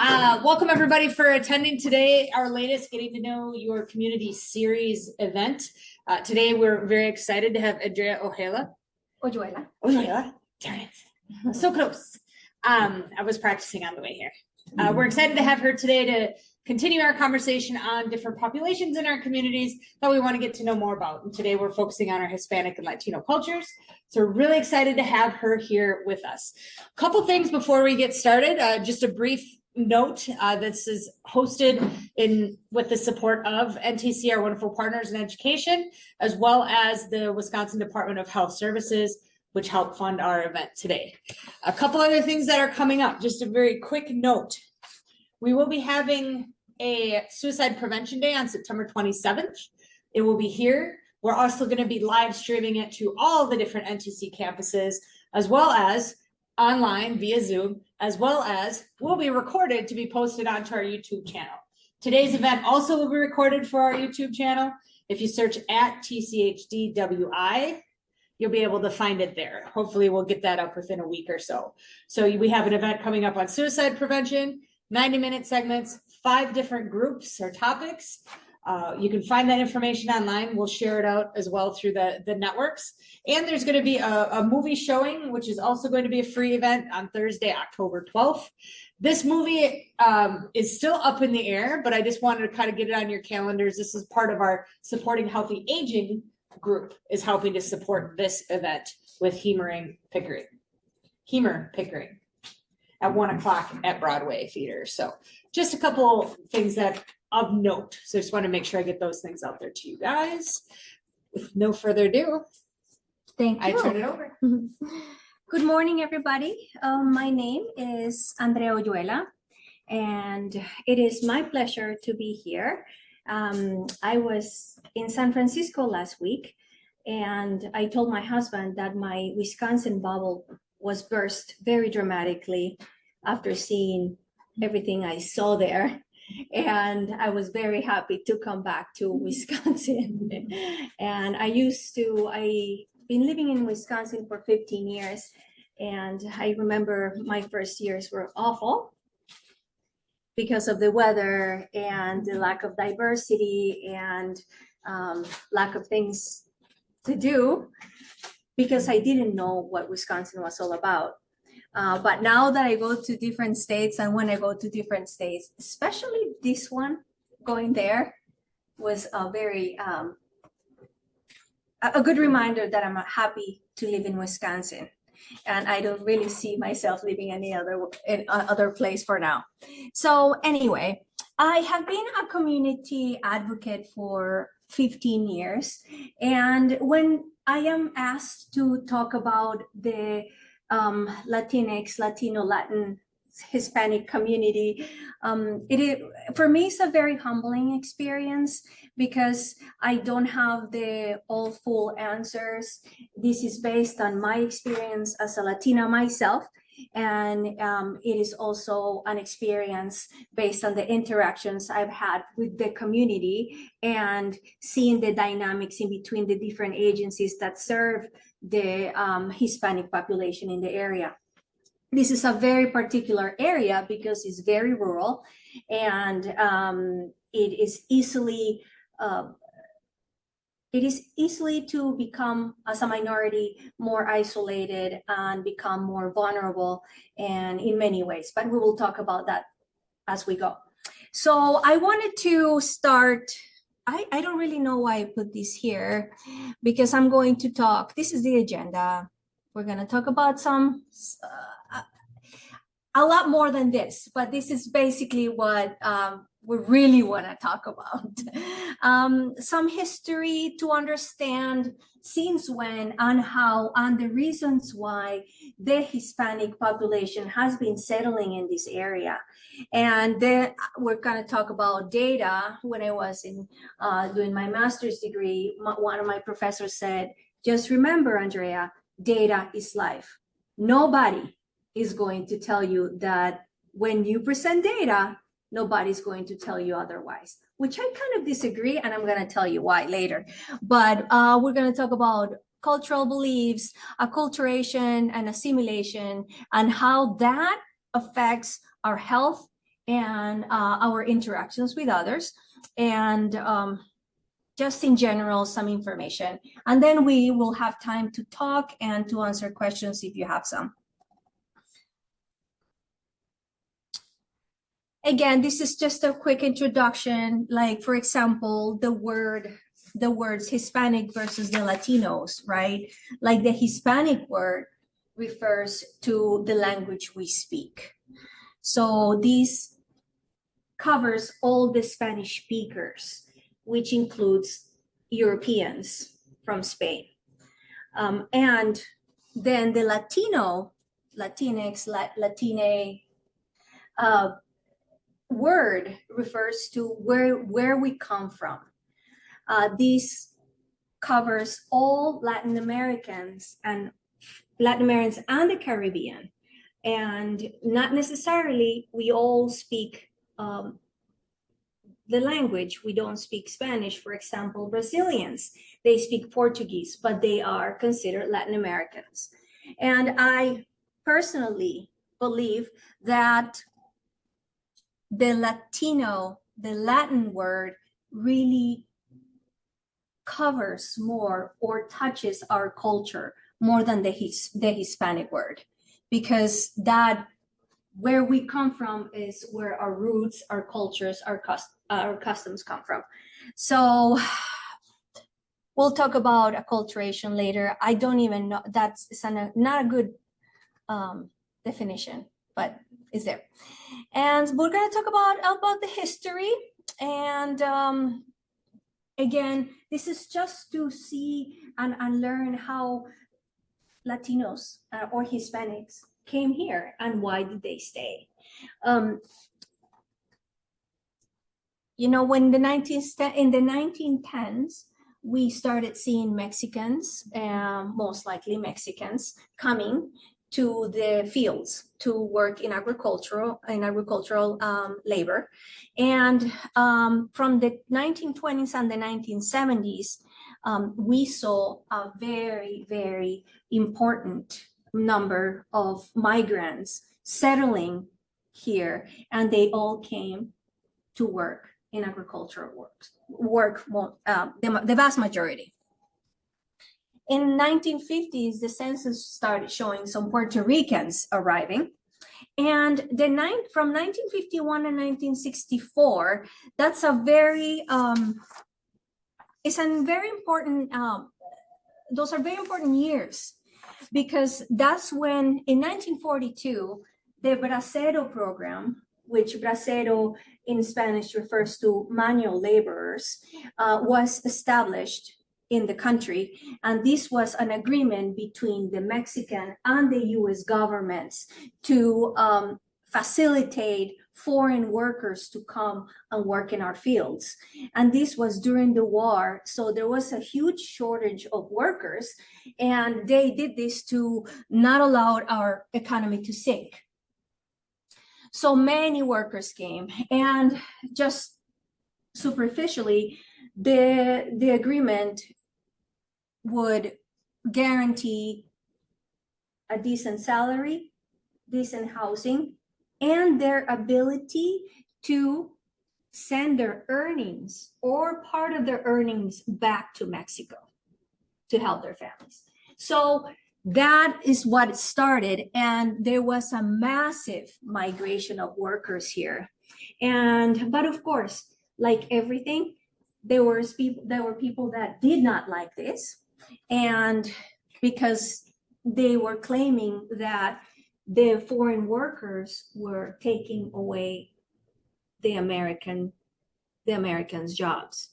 Welcome everybody for attending today, our latest Getting to Know Your Community series event. Today we're very excited to have Andrea Oyuela. Darn it. So close. I was practicing on the way here. We're excited to have her today to continue our conversation on different populations in our communities that we want to get to know more about. And today we're focusing on our Hispanic and Latino cultures. So we're really excited to have her here with us. A couple things before we get started. Just a brief note, this is hosted with the support of NTC, our wonderful partners in education, as well as the Wisconsin Department of Health Services, which help fund our event today. A couple other things that are coming up, just a very quick note. We will be having a Suicide Prevention Day on September 27th. It will be here. We're also going to be live streaming it to all the different NTC campuses, as well as online via Zoom, as well as will be recorded to be posted onto our YouTube channel. Today's event also will be recorded for our YouTube channel. If you search at TCHDWI, you'll be able to find it there. Hopefully we'll get that up within a week or so. So we have an event coming up on suicide prevention, 90-minute segments, 5 different groups or topics. You can find that information online. We'll share it out as well through the networks. And there's going to be a movie showing, which is also going to be a free event on Thursday, October 12th. This movie is still up in the air, but I just wanted to kind of get it on your calendars. This is part of our Supporting Healthy Aging group, is helping to support this event with Hemer Pickering at 1 o'clock at Broadway Theater. So just a couple things that of note. So I just want to make sure I get those things out there to you guys. With no further ado, Thank you. I turn it over. Good morning, everybody. My name is Andrea Oyuela, and it is my pleasure to be here. I was in San Francisco last week, and I told my husband that my Wisconsin bubble was burst very dramatically after seeing everything I saw there. And I was very happy to come back to Wisconsin. And I've been living in Wisconsin for 15 years. And I remember my first years were awful because of the weather and the lack of diversity and lack of things to do, because I didn't know what Wisconsin was all about. But now that I go to different states, and when I go to different states, especially this one, going there was a very a good reminder that I'm happy to live in Wisconsin, and I don't really see myself living any other place for now. So anyway, I have been a community advocate for 15 years, and when I am asked to talk about the Latinx, Latino, Latin, Hispanic community, for me, it's a very humbling experience, because I don't have the all full answers. This is based on my experience as a Latina myself, and it is also an experience based on the interactions I've had with the community and seeing the dynamics in between the different agencies that serve the Hispanic population in the area. This is a very particular area because it's very rural, and it is easily to become, as a minority, more isolated and become more vulnerable, and in many ways. But we will talk about that as we go. So I wanted to start. I don't really know why I put this here, because I'm going to talk. This is the agenda. We're going to talk about a lot more than this, but this is basically what we really want to talk about. Some history to understand since when and how, and the reasons why the Hispanic population has been settling in this area. And then we're going to talk about data. When I was doing my master's degree, one of my professors said, just remember, Andrea, data is life. Nobody is going to tell you that when you present data, nobody's going to tell you otherwise, which I kind of disagree, and I'm going to tell you why later. But we're going to talk about cultural beliefs, acculturation and assimilation, and how that affects our health and our interactions with others, and just in general, some information. And then we will have time to talk and to answer questions if you have some. Again, this is just a quick introduction. Like, for example, the words Hispanic versus the Latinos, right? Like the Hispanic word refers to the language we speak. So this covers all the Spanish speakers, which includes Europeans from Spain. And then the Latino, Latinx, Latine, word refers to where we come from. This covers all Latin Americans and the Caribbean, and not necessarily we all speak the language. We don't speak Spanish. For example, Brazilians, they speak Portuguese, but they are considered Latin Americans. And I personally believe that the Latin word really covers more or touches our culture more than the Hispanic word, because that where we come from is where our roots, our cultures, our customs come from. So we'll talk about acculturation later. I don't even know, that's not a good definition, but it's there. And we're going to talk about the history. And again, this is just to see and learn how Latinos or Hispanics came here and why did they stay. You know, when in the 1910s, we started seeing Mexicans, most likely Mexicans, coming to the fields to work in agricultural labor. And from the 1920s and the 1970s, we saw a very, very important number of migrants settling here, and they all came to work in agricultural work, the vast majority. In 1950s, the census started showing some Puerto Ricans arriving. And from 1951 to 1964, that's a very, it's a very important, those are very important years, because that's when, in 1942, the Bracero program, which Bracero in Spanish refers to manual laborers, was established in the country. And this was an agreement between the Mexican and the US governments to facilitate foreign workers to come and work in our fields. And this was during the war, so there was a huge shortage of workers, and they did this to not allow our economy to sink. So many workers came, and just superficially, the agreement would guarantee a decent salary, decent housing, and their ability to send their earnings or part of their earnings back to Mexico to help their families. So that is what it started, and there was a massive migration of workers here. But of course, like everything, there were people that did not like this, and because they were claiming that the foreign workers were taking away the Americans' jobs.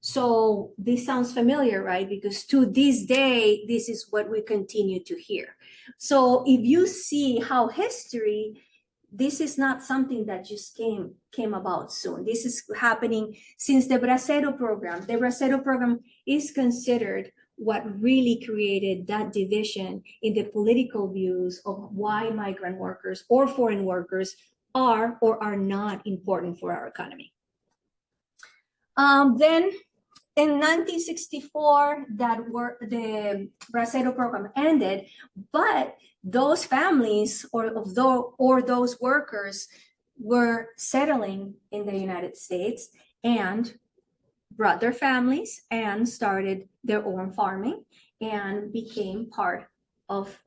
So this sounds familiar, right? Because to this day, this is what we continue to hear. So if you see how history, this is not something that just came about soon. This is happening since the Bracero program. The Bracero program is considered what really created that division in the political views of why migrant workers or foreign workers are or are not important for our economy. Then in 1964, the Bracero program ended, but those families or those workers were settling in the United States and brought their families and started their own farming and became part of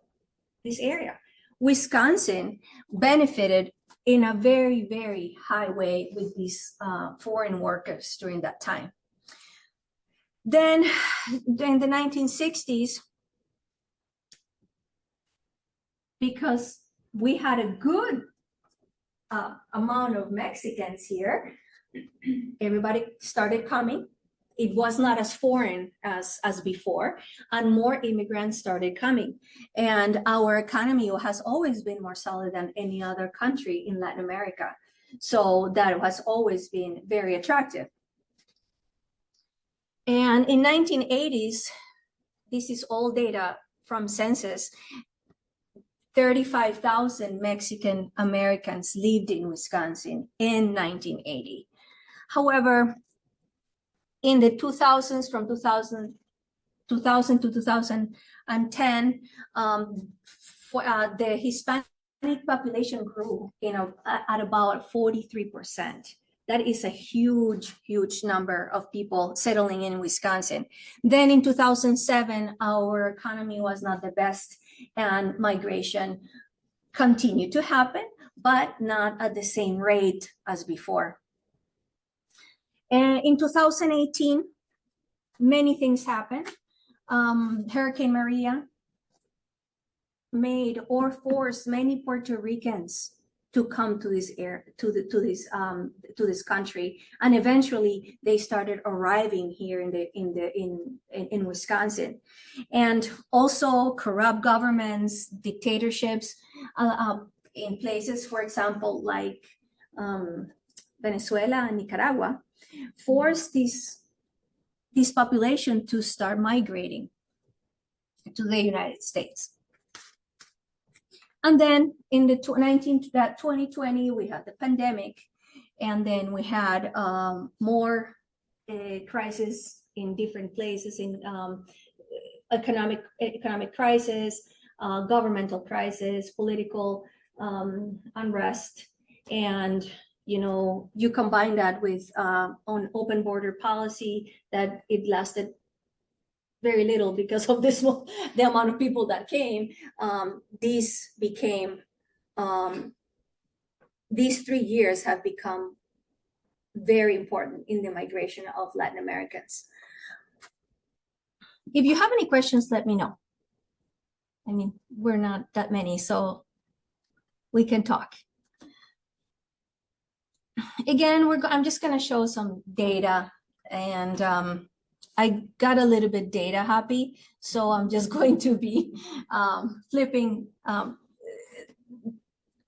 this area. Wisconsin benefited in a very, very high way with these foreign workers during that time. Then in the 1960s, because we had a good amount of Mexicans here, everybody started coming. It was not as foreign as before, and more immigrants started coming. And our economy has always been more solid than any other country in Latin America. So that has always been very attractive. And in 1980s, this is all data from census, 35,000 Mexican Americans lived in Wisconsin in 1980. However, in the 2000s, from 2000 to 2010, the Hispanic population grew at about 43%. That is a huge, huge number of people settling in Wisconsin. Then in 2007, our economy was not the best, and migration continued to happen, but not at the same rate as before. And in 2018, many things happened. Hurricane Maria made or forced many Puerto Ricans to come to this to this country, and eventually they started arriving here in Wisconsin. And also corrupt governments, dictatorships in places, for example, like Venezuela and Nicaragua, forced this population to start migrating to the United States. And then in the 2020, we had the pandemic, and then we had more crises in different places, in economic crisis, governmental crisis, political unrest, and you combine that with on open border policy that it lasted very little because of the amount of people that came. These 3 years have become very important in the migration of Latin Americans. If you have any questions, let me know. I mean, we're not that many, so we can talk. Again, I'm just going to show some data, and I got a little bit data happy, so I'm just going to be flipping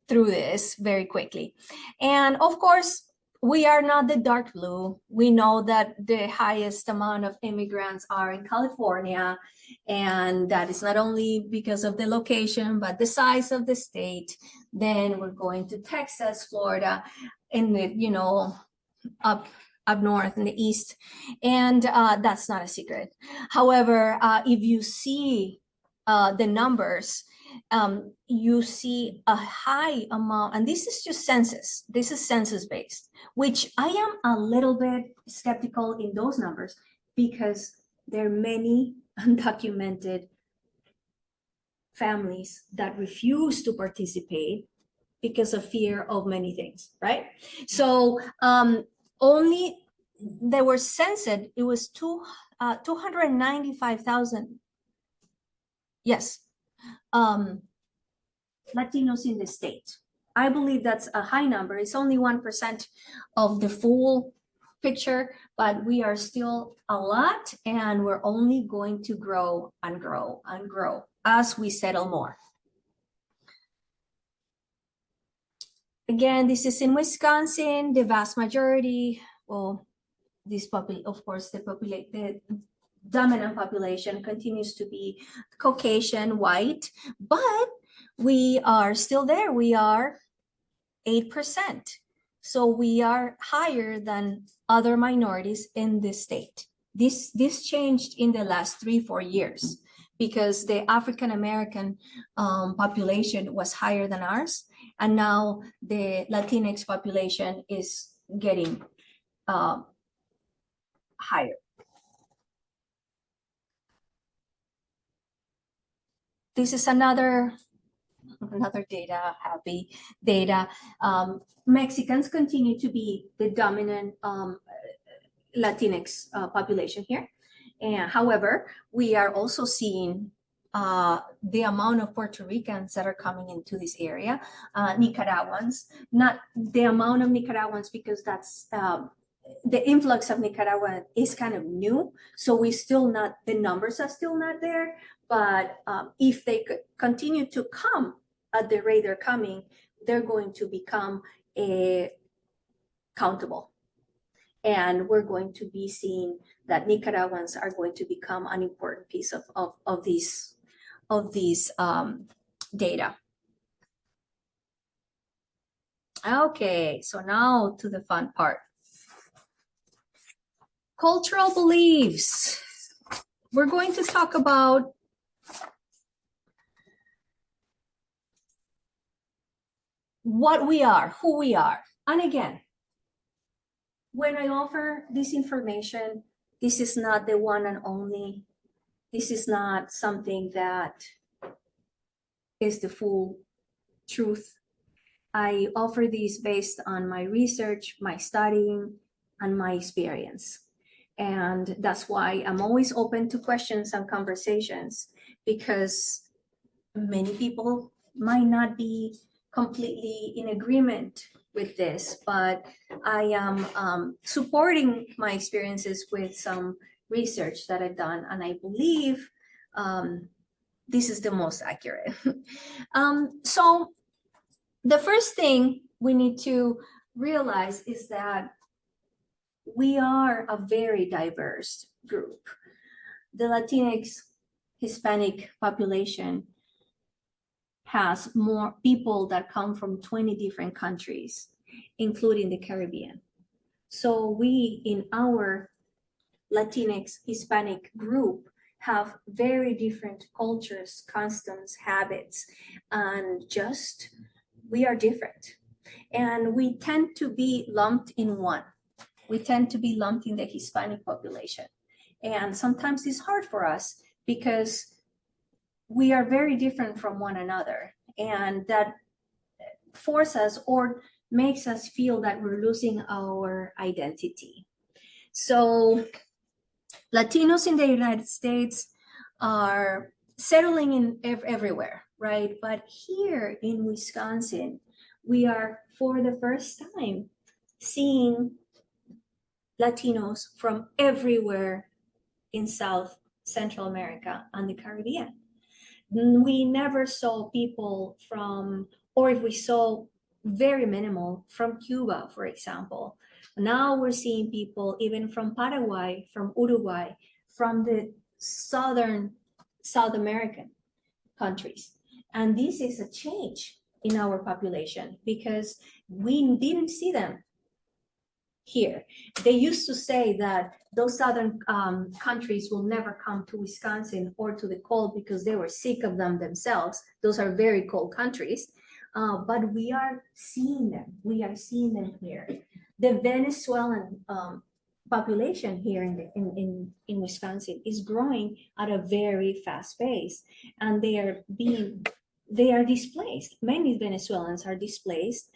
through this very quickly. And of course, we are not the dark blue. We know that the highest amount of immigrants are in California, and that is not only because of the location, but the size of the state. Then we're going to Texas, Florida, in the, up north in the east, and that's not a secret. However, if you see the numbers, you see a high amount, and this is just census. This is census based, which I am a little bit skeptical in those numbers because there are many undocumented families that refuse to participate because of fear of many things, right? So only they were censored. It was 295,000. Yes, Latinos in the state. I believe that's a high number. It's only 1% of the full picture, but we are still a lot, and we're only going to grow and grow and grow as we settle more. Again, this is in Wisconsin. The vast majority, well, of course, the dominant population continues to be Caucasian, white, but we are still there. We are 8%. So we are higher than other minorities in this state. This changed in the last 3-4 years because the African American population was higher than ours, And now the Latinx population is getting higher. This is another happy data. Mexicans continue to be the dominant Latinx population here. And however, we are also seeing the amount of Puerto Ricans that are coming into this area, Nicaraguans, not the amount of Nicaraguans because that's the influx of Nicaragua is kind of new. So we still not, the numbers are still not there, but if they could continue to come at the rate they're coming, they're going to become countable. And we're going to be seeing that Nicaraguans are going to become an important piece of these data. Okay, so now to the fun part. Cultural beliefs. We're going to talk about what we are, who we are. And again, when I offer this information, this is not the one and only. This is not something that is the full truth. I offer these based on my research, my studying, and my experience. And that's why I'm always open to questions and conversations, because many people might not be completely in agreement with this, but I am supporting my experiences with some research that I've done, and I believe this is the most accurate. So the first thing we need to realize is that we are a very diverse group. The Latinx Hispanic population has more people that come from 20 different countries, including the Caribbean. So we, in our Latinx Hispanic group, have very different cultures, customs, habits, and just we are different. And we tend to be lumped in one. We tend to be lumped in the Hispanic population. And sometimes it's hard for us because we are very different from one another. And that forces us or makes us feel that we're losing our identity. So Latinos in the United States are settling in everywhere, right? But here in Wisconsin, we are for the first time seeing Latinos from everywhere in South Central America and the Caribbean. We never saw people from, or if we saw, very minimal from Cuba, for example. Now we're seeing people even from Paraguay, from Uruguay, from the South American countries. And this is a change in our population because we didn't see them here. They used to say that those southern countries will never come to Wisconsin or to the cold because they were sick of them themselves. Those are very cold countries, but we are seeing them. We are seeing them here. The Venezuelan population here in Wisconsin is growing at a very fast pace, and they are displaced. Many Venezuelans are displaced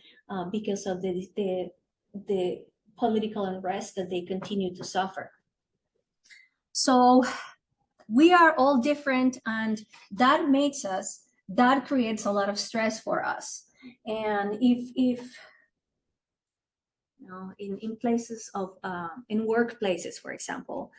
because of the political unrest that they continue to suffer. So we are all different, and that creates a lot of stress for us. And if you know, in places of in workplaces, for example,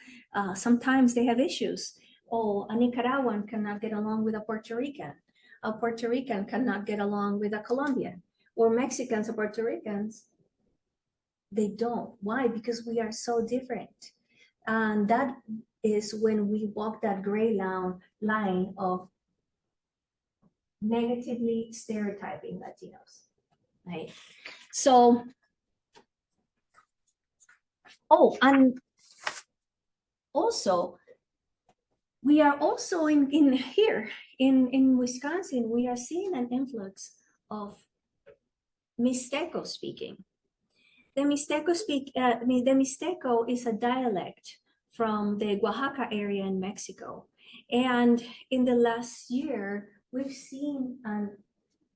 sometimes they have issues. Oh, a Nicaraguan cannot get along with a Puerto Rican. A Puerto Rican cannot get along with a Colombian, or Mexicans or Puerto Ricans. They don't. Why? Because we are so different. And that is when we walk that gray line of negatively stereotyping Latinos, right? So, oh, and also, we are also in here in Wisconsin, we are seeing an influx of Mixteco speaking. The Mixteco is a dialect from the Oaxaca area in Mexico. And in the last year, we've seen an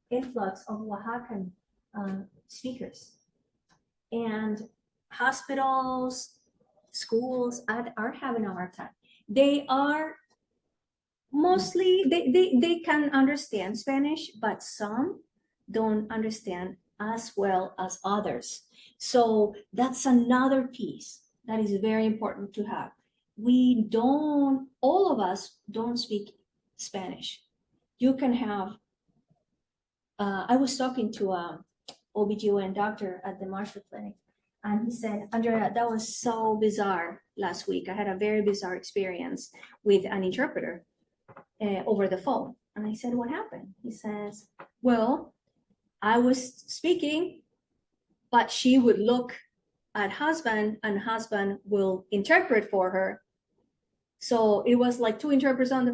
influx of Oaxacan speakers. And hospitals, schools are having a hard time. They are mostly, they can understand Spanish, but some don't understand as well as others. So that's another piece that is very important to have. All of us don't speak Spanish. You can have, I was talking to a OBGYN doctor at the Marshall Clinic, and he said, Andrea, that was so bizarre last week. I had a very bizarre experience with an interpreter over the phone. And I said, what happened? He says, well, I was speaking, but she would look at husband and husband will interpret for her. So it was like two interpreters on the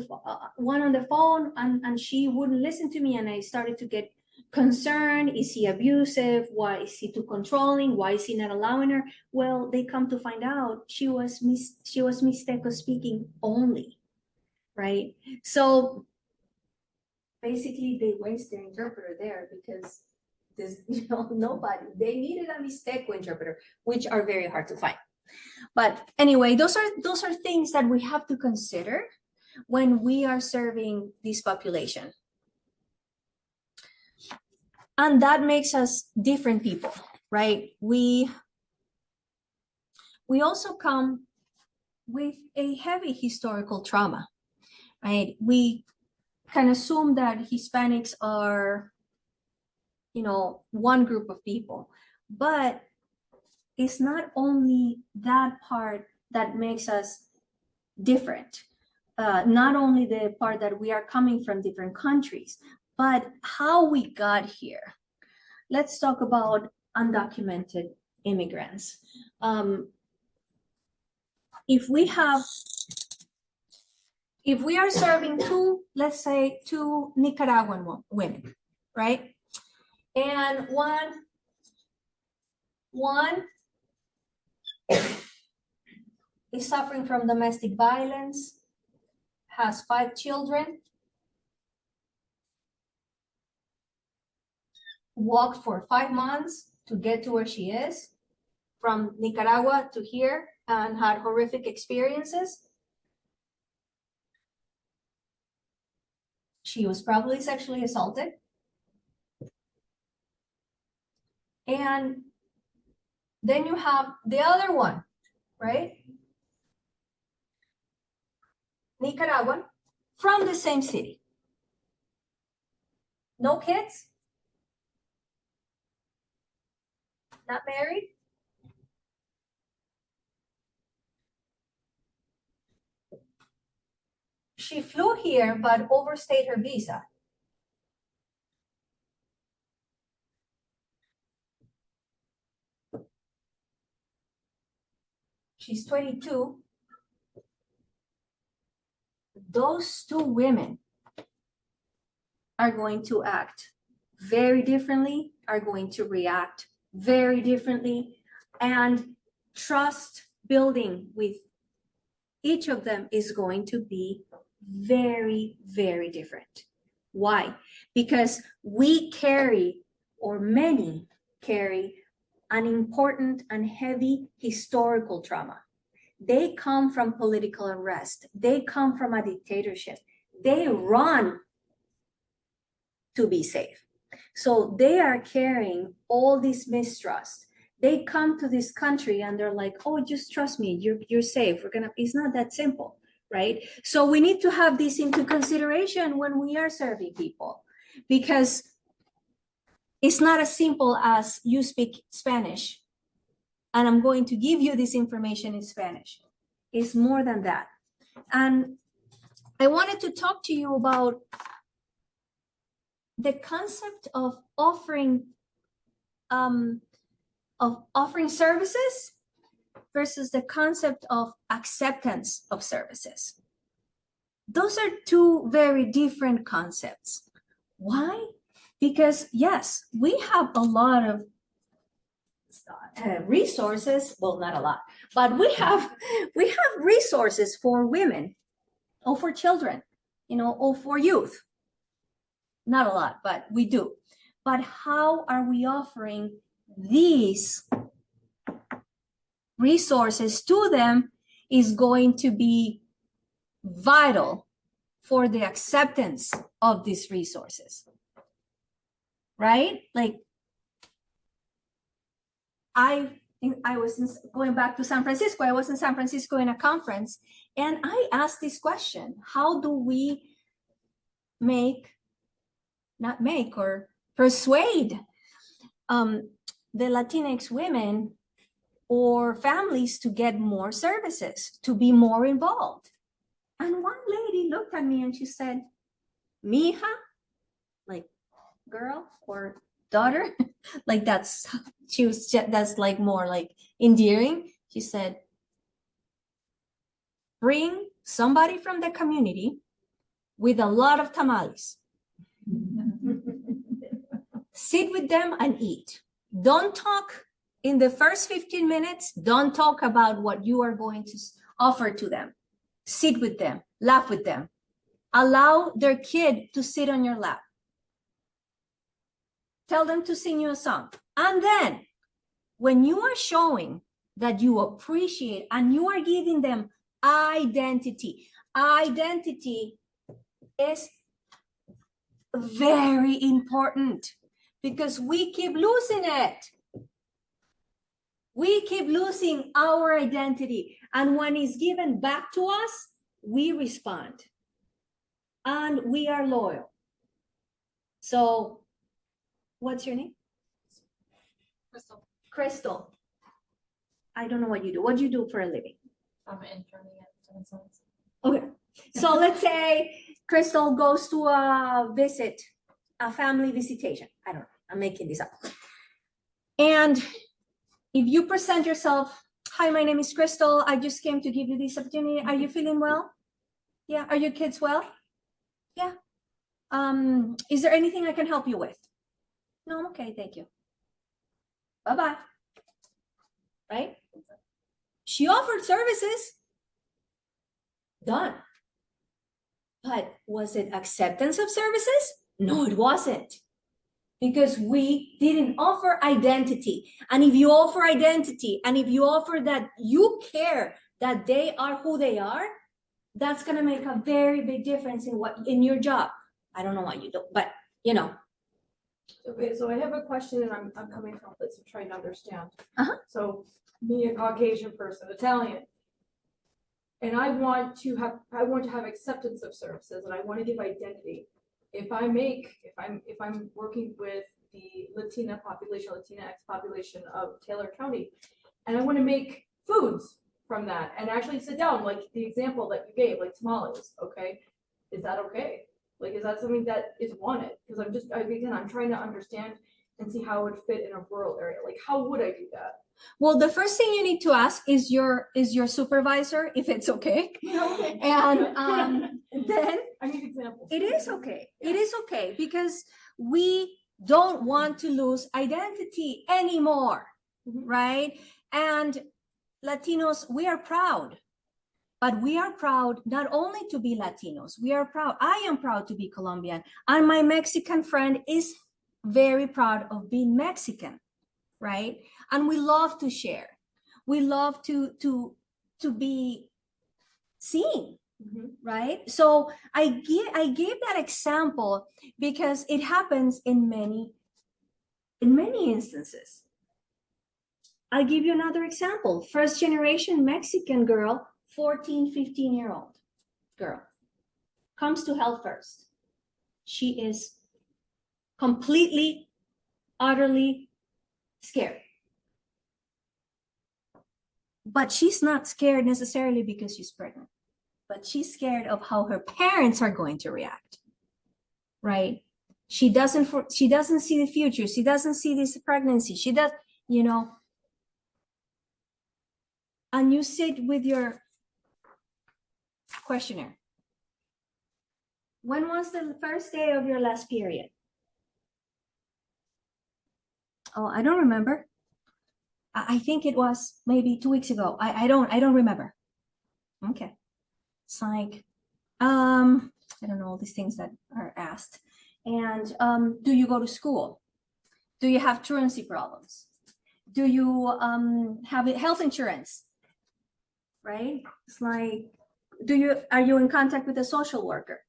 one on the phone, and she wouldn't listen to me. And I started to get concerned. Is he abusive? Why is he too controlling? Why is he not allowing her? Well, they come to find out she was Mixteco speaking only, right? So basically they waste their interpreter there because there's nobody. They needed a Mixteco interpreter, which are very hard to find. But anyway, those are things that we have to consider when we are serving this population. And that makes us different people, right? We also come with a heavy historical trauma, right? We can assume that Hispanics are, one group of people, but it's not only that part that makes us different, not only the part that we are coming from different countries, but how we got here. Let's talk about undocumented immigrants. If we are serving let's say two Nicaraguan women, right? And one is suffering from domestic violence, has 5 children, walked for 5 months to get to where she is, from Nicaragua to here, and had horrific experiences. She was probably sexually assaulted. And then you have the other one, right? Nicaraguan, from the same city. No kids? Not married? She flew here but overstayed her visa. She's 22. Those two women are going to act very differently, are going to react very differently, and trust building with each of them is going to be very, very different. Why? Because we carry, or many carry, an important and heavy historical trauma. They come from political unrest. They come from a dictatorship. They run to be safe. So they are carrying all this mistrust. They come to this country and they're like, oh, just trust me, you're safe. It's not that simple, right? So we need to have this into consideration when we are serving people, because it's not as simple as you speak Spanish and I'm going to give you this information in Spanish. It's more than that. And I wanted to talk to you about the concept of offering services versus the concept of acceptance of services. Those are two very different concepts. Why? Because yes, we have a lot of resources. Well, not a lot, but we have resources for women or for children, or for youth. Not a lot, but we do. But how are we offering these resources to them is going to be vital for the acceptance of these resources, right? Like, I was going back to San Francisco. I was in San Francisco in a conference, and I asked this question: how do we persuade the Latinx women or families to get more services, to be more involved? And one lady looked at me and she said, "Mija," like girl or daughter, like that's like more like endearing. She said, "Bring somebody from the community with a lot of tamales. Sit with them and eat. Don't talk in the first 15 minutes. Don't talk about what you are going to offer to them. Sit with them, laugh with them. Allow their kid to sit on your lap. Tell them to sing you a song. And then when you are showing that you appreciate and you are giving them identity is very important, because we keep losing it. We keep losing our identity. And when it's given back to us, we respond. And we are loyal. So, what's your name? Crystal. Crystal. I don't know what you do. What do you do for a living? I'm interning at Seven Sons. Okay. So let's say Crystal goes to a family visitation. I don't know. I'm making this up. And if you present yourself, "Hi, my name is Crystal. I just came to give you this opportunity. Are you feeling well? Yeah. Are your kids well? Yeah. Is there anything I can help you with? No, I'm okay. Thank you. Bye-bye." Right? She offered services. Done. But was it acceptance of services? No, it wasn't. Because we didn't offer identity. And if you offer identity, and if you offer that you care that they are who they are, that's going to make a very big difference in your job. I don't know what you do, but Okay, so I have a question, and I'm coming from a place of trying to understand. Uh-huh. So, me, a Caucasian person, Italian, and I want to have acceptance of services, and I want to give identity. If I'm working with the Latinx population of Taylor County, and I want to make foods from that, and actually sit down, like the example that you gave, like tamales, okay? Is that okay? Like, is that something that is wanted? Because I'm trying to understand and see how it would fit in a rural area. Like, how would I do that? well, the first thing you need to ask is your supervisor if it's okay. Okay. And then I need examples. it is okay. It is okay, because we don't want to lose identity anymore, right? And Latinos, we are proud. But we are proud not only to be Latinos, I am proud to be Colombian. And my Mexican friend is very proud of being Mexican, right? And we love to share. We love to be seen, right? So I gave that example because it happens in many instances. I'll give you another example. First generation Mexican girl, 14, 15-year-old girl, comes to Health First. She is completely, utterly scared. But she's not scared necessarily because she's pregnant, but she's scared of how her parents are going to react, right? She doesn't see the future. She doesn't see this pregnancy. She does, and you sit with your questionnaire. When was the first day of your last period? Oh, I don't remember. I think it was maybe 2 weeks ago. I don't remember. Okay. It's like, I don't know, all these things that are asked. And do you go to school? Do you have truancy problems? Do you have health insurance? Right? It's like, are you in contact with a social worker?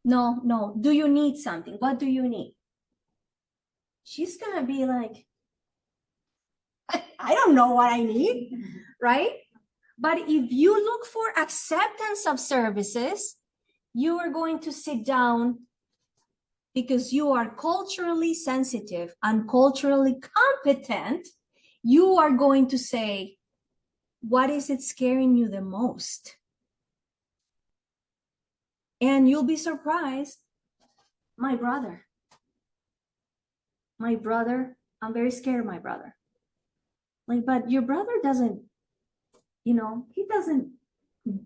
No. Do you need something? What do you need? She's gonna be like, I don't know what I need, right? But if you look for acceptance of services, you are going to sit down because you are culturally sensitive and culturally competent. You are going to say, what is it scaring you the most? And you'll be surprised. My brother, I'm very scared of my brother. Like, but your brother doesn't, he doesn't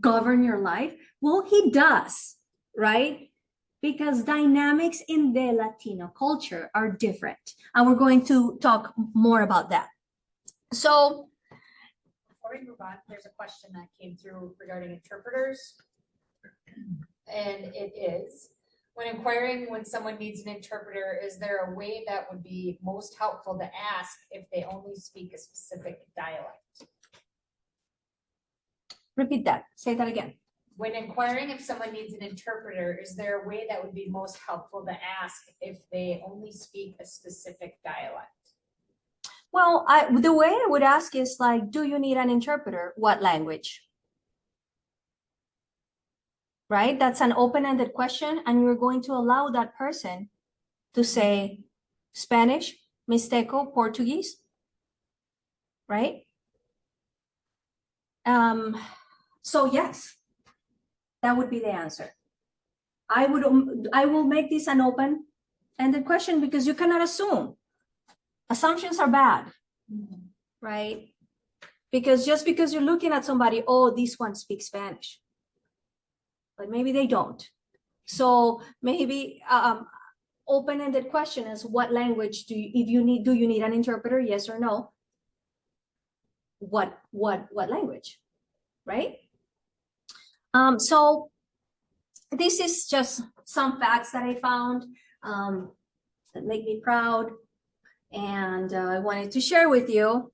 govern your life. Well, he does, right? Because dynamics in the Latino culture are different. And we're going to talk more about that. So, before we move on, there's a question that came through regarding interpreters. And it is, when inquiring when someone needs an interpreter, is there a way that would be most helpful to ask if they only speak a specific dialect? repeat that. Say that again. When inquiring if someone needs an interpreter, is there a way that would be most helpful to ask if they only speak a specific dialect? Well, the way I would ask is like, do you need an interpreter? What language? Right? That's an open-ended question, and you're going to allow that person to say Spanish, Mixteco, Portuguese, right? So yes, that would be the answer. I will make this an open-ended question because you cannot assume. Assumptions are bad, right? Because just because you're looking at somebody, oh, this one speaks Spanish, but maybe they don't. So maybe open-ended question is, what language do you need an interpreter? Yes or no? What language, right? So this is just some facts that I found that make me proud, and I wanted to share with you.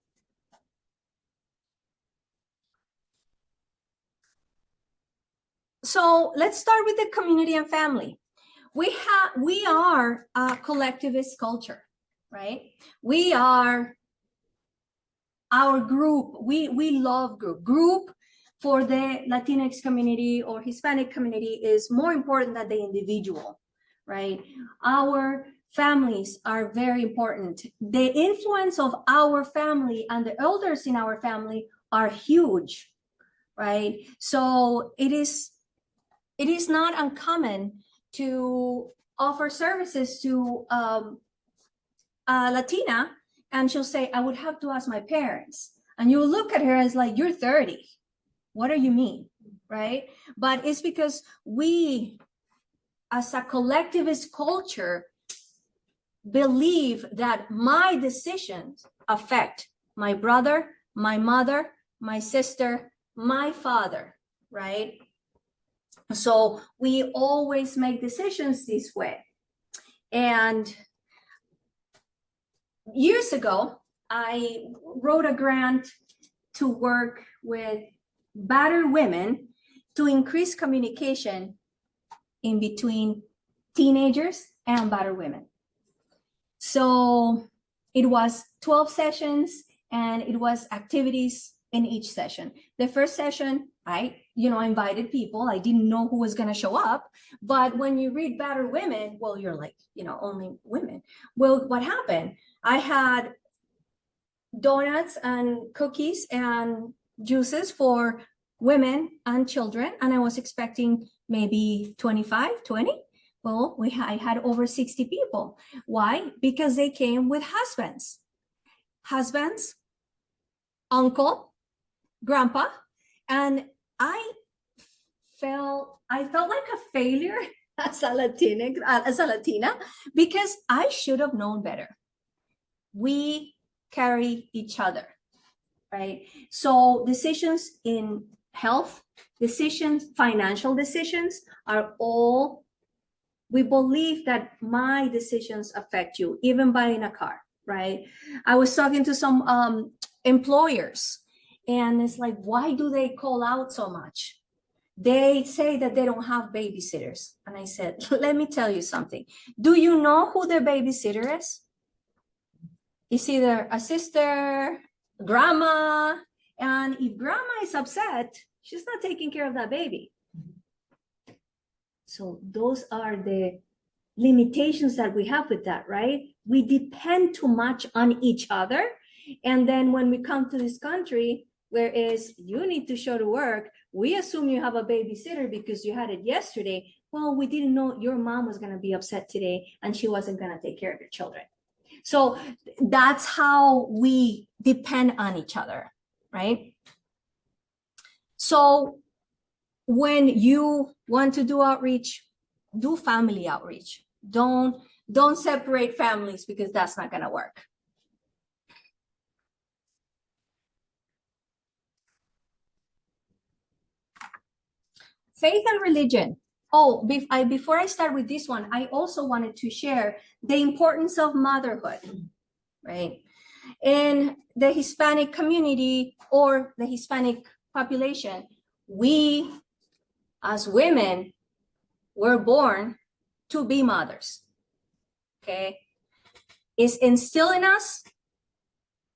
So let's start with the community and family. We are a collectivist culture, right? We are our group. We love group. Group for the Latinx community or Hispanic community is more important than the individual, right? Our families are very important. The influence of our family and the elders in our family are huge, right? So it is not uncommon to offer services to a Latina, and she'll say, I would have to ask my parents. And you look at her as like, you're 30. What do you mean, right? But it's because we, as a collectivist culture, believe that my decisions affect my brother, my mother, my sister, my father, right? So we always make decisions this way. And years ago, I wrote a grant to work with battered women to increase communication in between teenagers and battered women. So it was 12 sessions, and it was activities in each session. The first session, I invited people. I didn't know who was going to show up. But when you read battered women, well, you're like, only women. Well, what happened? I had donuts and cookies and juices for women and children, and I was expecting maybe 25, 20. Well, I had over 60 people. Why? Because they came with husbands, uncle, grandpa, and I felt like a failure as a Latinx, as a Latina, because I should have known better. We carry each other, right? So decisions in health, decisions, financial decisions are all, we believe that my decisions affect you, even buying a car, right? I was talking to some employers, and it's like, why do they call out so much? They say that they don't have babysitters. And I said, let me tell you something. Do you know who their babysitter is? It's either a sister, grandma, and if grandma is upset, she's not taking care of that baby. So those are the limitations that we have with that, right? We depend too much on each other. And then when we come to this country, whereas you need to show to work, we assume you have a babysitter because you had it yesterday. Well, we didn't know your mom was going to be upset today and she wasn't going to take care of your children. So that's how we depend on each other, right? So when you want to do outreach, do family outreach. Don't separate families, because that's not going to work. Faith and religion. Oh, before I start with this one, I also wanted to share the importance of motherhood, right? In the Hispanic community or the Hispanic population, we as women were born to be mothers, okay? Is instilled in us,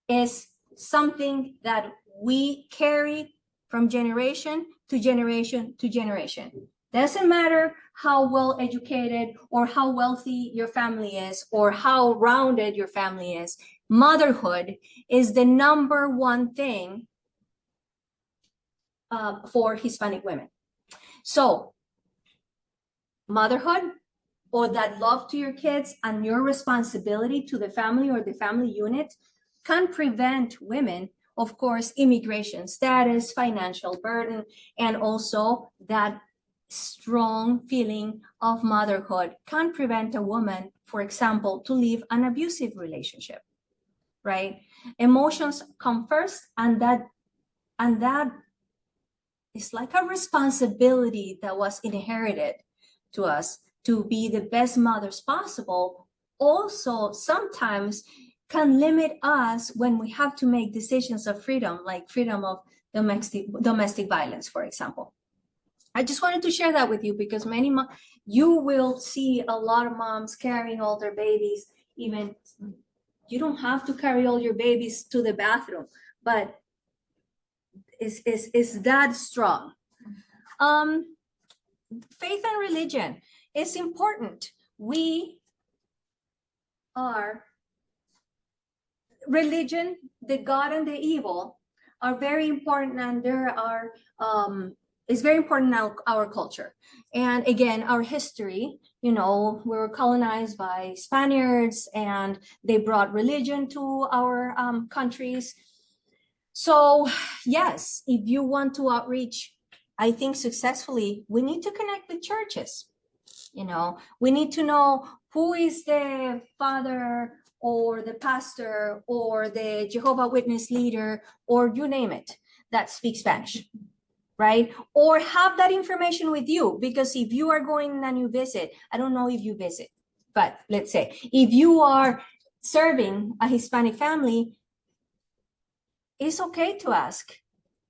is something that we carry from generation to generation to generation. Doesn't matter how well educated or how wealthy your family is or how rounded your family is. Motherhood is the number one thing for Hispanic women. So motherhood, or that love to your kids and your responsibility to the family or the family unit, can prevent women, of course, immigration status, financial burden, and also that strong feeling of motherhood can prevent a woman, for example, to leave an abusive relationship, right? Emotions come first, and that is like a responsibility that was inherited to us to be the best mothers possible. Also, sometimes can limit us when we have to make decisions of freedom, like freedom of domestic violence, for example. I just wanted to share that with you because you will see a lot of moms carrying all their babies. Even you don't have to carry all your babies to the bathroom, but is that strong. Faith and religion is important. Religion, the God and the evil are very important, and there are is very important in our culture. And again, our history, we were colonized by Spaniards and they brought religion to our countries. So yes, if you want to outreach, I think successfully, we need to connect with churches. We need to know who is the father or the pastor or the Jehovah Witness leader, or you name it, that speaks Spanish, right? Or have that information with you, because if you are going and you visit, I don't know if you visit, but let's say if you are serving a Hispanic family, it's okay to ask.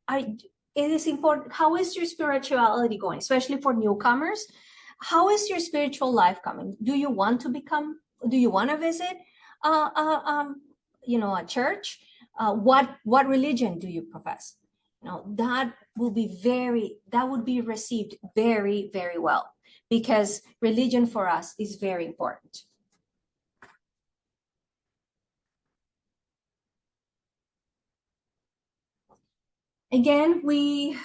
It is important. How is your spirituality going, especially for newcomers? How is your spiritual life coming? Do you want to visit a church? What religion do you profess? That would be received very, very well, because religion for us is very important. Again, we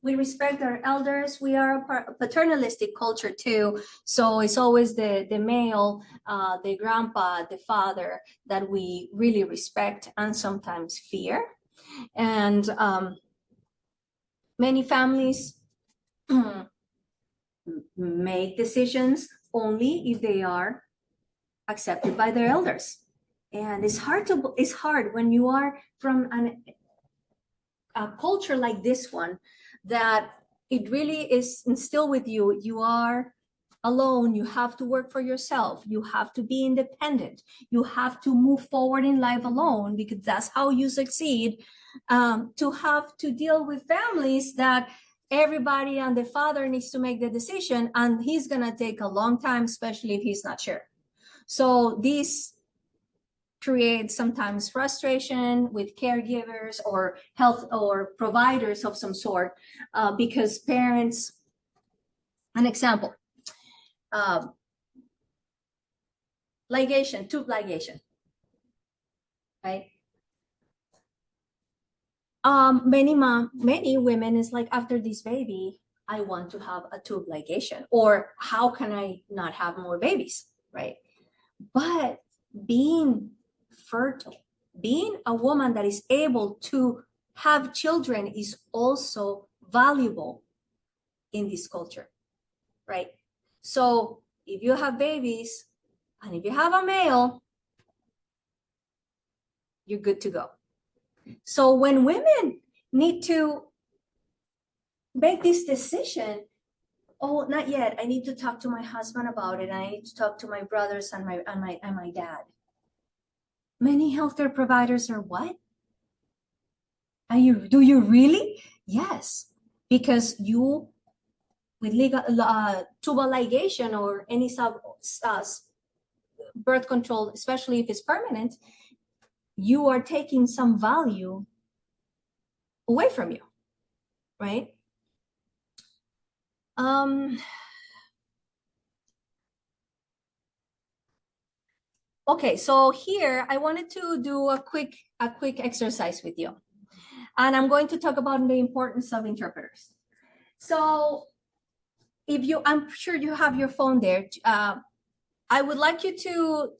respect our elders. We are a paternalistic culture too. So it's always the male, the grandpa, the father that we really respect and sometimes fear. And many families make decisions only if they are accepted by their elders. And it's hard when you are from a culture like this one, that it really is instilled with you. You are alone. You have to work for yourself. You have to be independent. You have to move forward in life alone, because that's how you succeed. To have to deal with families that everybody and the father needs to make the decision, and he's gonna take a long time, especially if he's not sure. So this creates sometimes frustration with caregivers or health or providers of some sort, because parents, an example, ligation, tube ligation, right? Many women is like, after this baby, I want to have a tube ligation, or how can I not have more babies, right? But being fertile, being a woman that is able to have children is also valuable in this culture, right? So if you have babies and if you have a male, you're good to go. So when women need to make this decision, oh, not yet, I need to talk to my husband about it. I need to talk to my brothers and my dad. Many healthcare providers are, what? Do you really? Yes, because you, with legal tubal ligation or any birth control, especially if it's permanent, you are taking some value away from you, right? Okay, so here I wanted to do a quick exercise with you. And I'm going to talk about the importance of interpreters. So I'm sure you have your phone there. I would like you to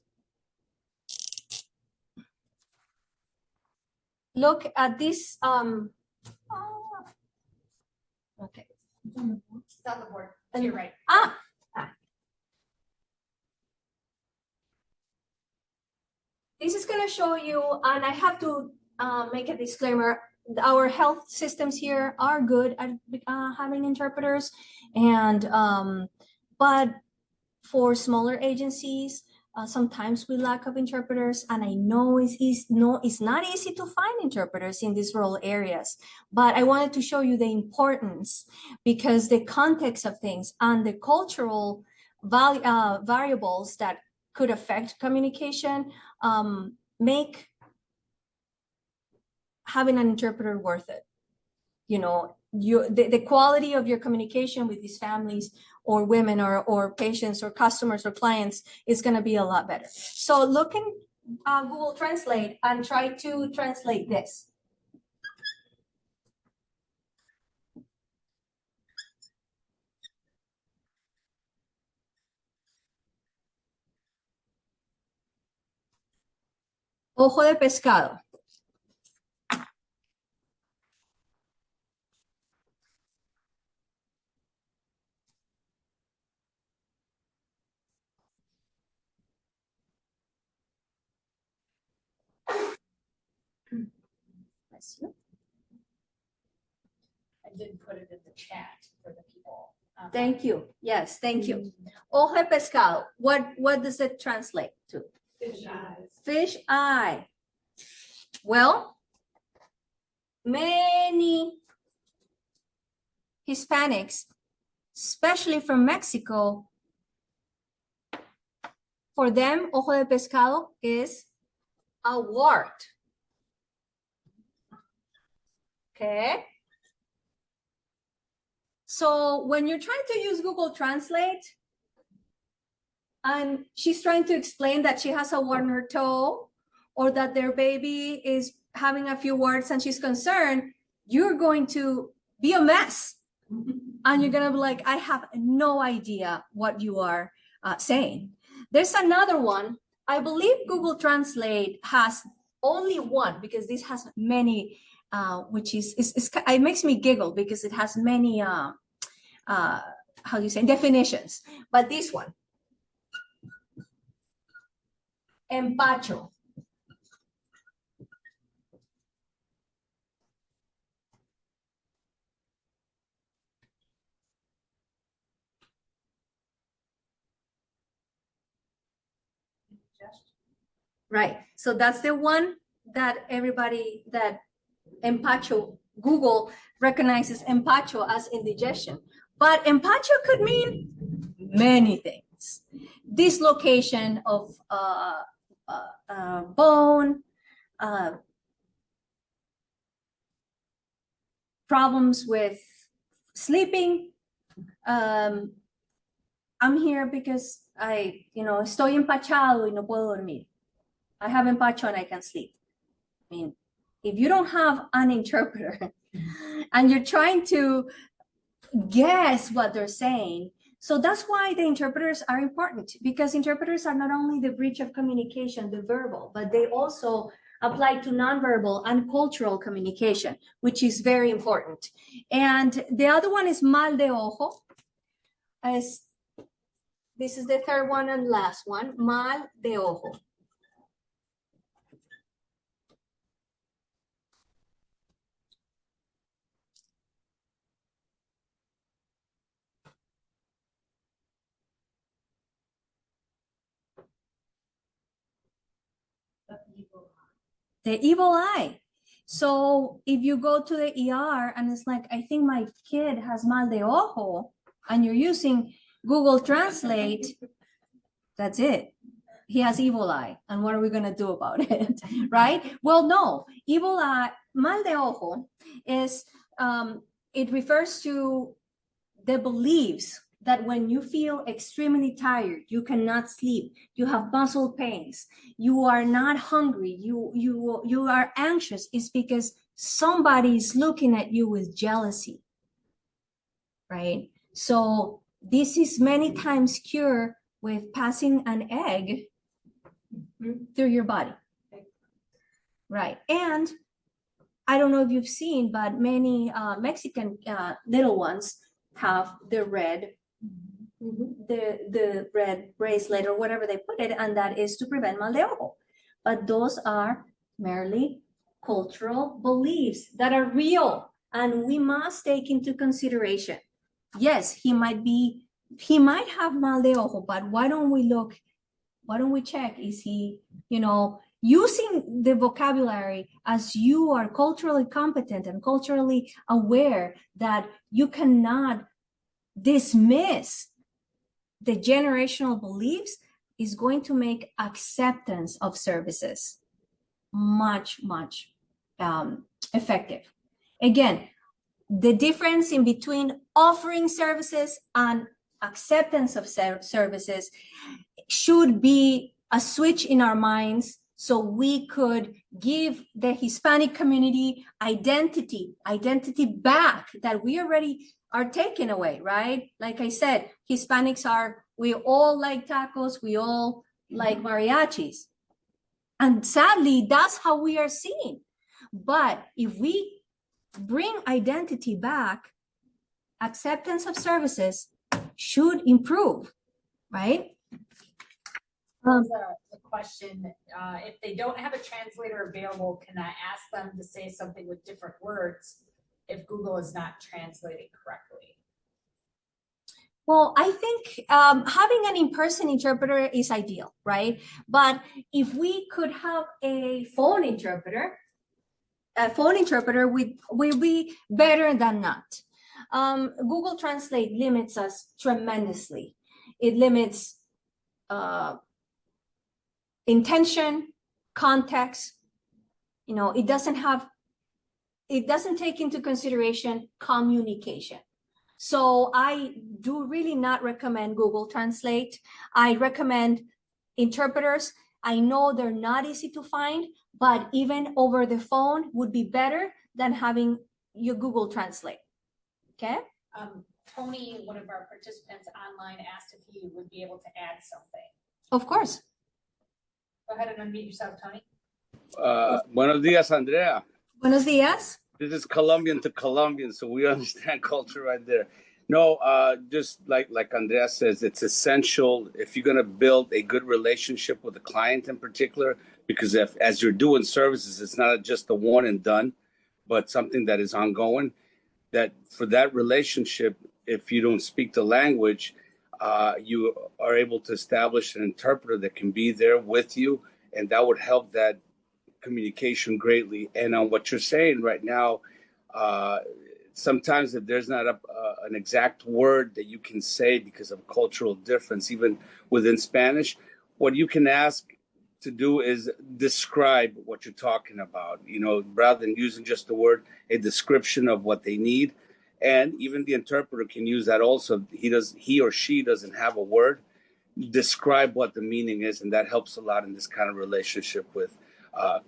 look at this. Okay. It's on the board. To your right. This is going to show you, and I have to make a disclaimer. Our health systems here are good at having interpreters, and but for smaller agencies, sometimes we lack of interpreters, and I know it's not easy to find interpreters in these rural areas. But I wanted to show you the importance, because the context of things and the cultural variables that could affect communication make having an interpreter worth it. You know, the quality of your communication with these families or women or patients or customers or clients is going to be a lot better. So look in Google Translate and try to translate this. Ojo de pescado. I did put it in the chat for the people. Thank you. Yes, thank you. Ojo de pescado. What does it translate to? Fish eyes. Fish eye. Well, many Hispanics, especially from Mexico, for them, ojo de pescado is a wart. Okay. So when you're trying to use Google Translate, and she's trying to explain that she has a wart on her toe, or that their baby is having a few words and she's concerned, you're going to be a mess. And you're going to be like, I have no idea what you are saying. There's another one. I believe Google Translate has only one, because this has many, which is it makes me giggle, because it has many how do you say, definitions, but this one, empacho. Right, so that's the one that everybody, that empacho, Google recognizes empacho as indigestion. But empacho could mean many things. Dislocation of bone, problems with sleeping. I'm here because estoy empachado y no puedo dormir. I have empacho and I can't sleep. I mean, if you don't have an interpreter and you're trying to guess what they're saying, so that's why the interpreters are important, because interpreters are not only the bridge of communication, the verbal, but they also apply to nonverbal and cultural communication, which is very important. And the other one is mal de ojo. This is the third one and last one, mal de ojo. The evil eye. So if you go to the ER and it's like, I think my kid has mal de ojo, and you're using Google Translate, that's it. He has evil eye. And what are we going to do about it? Right? Well, no. Evil eye, mal de ojo, is, it refers to the beliefs that when you feel extremely tired, you cannot sleep, you have muscle pains, you are not hungry, you are anxious, it's because somebody is looking at you with jealousy, right? So this is many times cured with passing an egg through your body, right? And I don't know if you've seen, but many Mexican little ones have the red the red bracelet or whatever they put it, and that is to prevent mal de ojo. But those are merely cultural beliefs that are real, and we must take into consideration. Yes, he might have mal de ojo, but why don't we check, is he, using the vocabulary as you are culturally competent and culturally aware that you cannot dismiss the generational beliefs, is going to make acceptance of services much, much effective. Again, the difference in between offering services and acceptance of services should be a switch in our minds, so we could give the Hispanic community identity back that we already are taken away, right? Like I said, Hispanics we all like tacos, we all like mariachis. And sadly, that's how we are seen. But if we bring identity back, acceptance of services should improve, right? The question, if they don't have a translator available, can I ask them to say something with different words if Google is not translating correctly? Well, I think having an in-person interpreter is ideal, right? But if we could have a phone interpreter will be better than not. Google Translate limits us tremendously. It limits intention, context. It doesn't take into consideration communication. So I do really not recommend Google Translate. I recommend interpreters. I know they're not easy to find, but even over the phone would be better than having your Google Translate. Okay? Tony, one of our participants online, asked if he would be able to add something. Of course. Go ahead and unmute yourself, Tony. Buenos días, Andrea. Buenos días. This is Colombian to Colombian, so we understand culture right there. No, just like Andrea says, it's essential if you're going to build a good relationship with a client in particular, because if as you're doing services, it's not just a one and done, but something that is ongoing. That for that relationship, if you don't speak the language, you are able to establish an interpreter that can be there with you, and that would help that communication greatly. And on what you're saying right now, sometimes if there's not an exact word that you can say because of cultural difference, even within Spanish, what you can ask to do is describe what you're talking about, rather than using just the word, a description of what they need. And even the interpreter can use that also. He or she doesn't have a word, describe what the meaning is, and that helps a lot in this kind of relationship with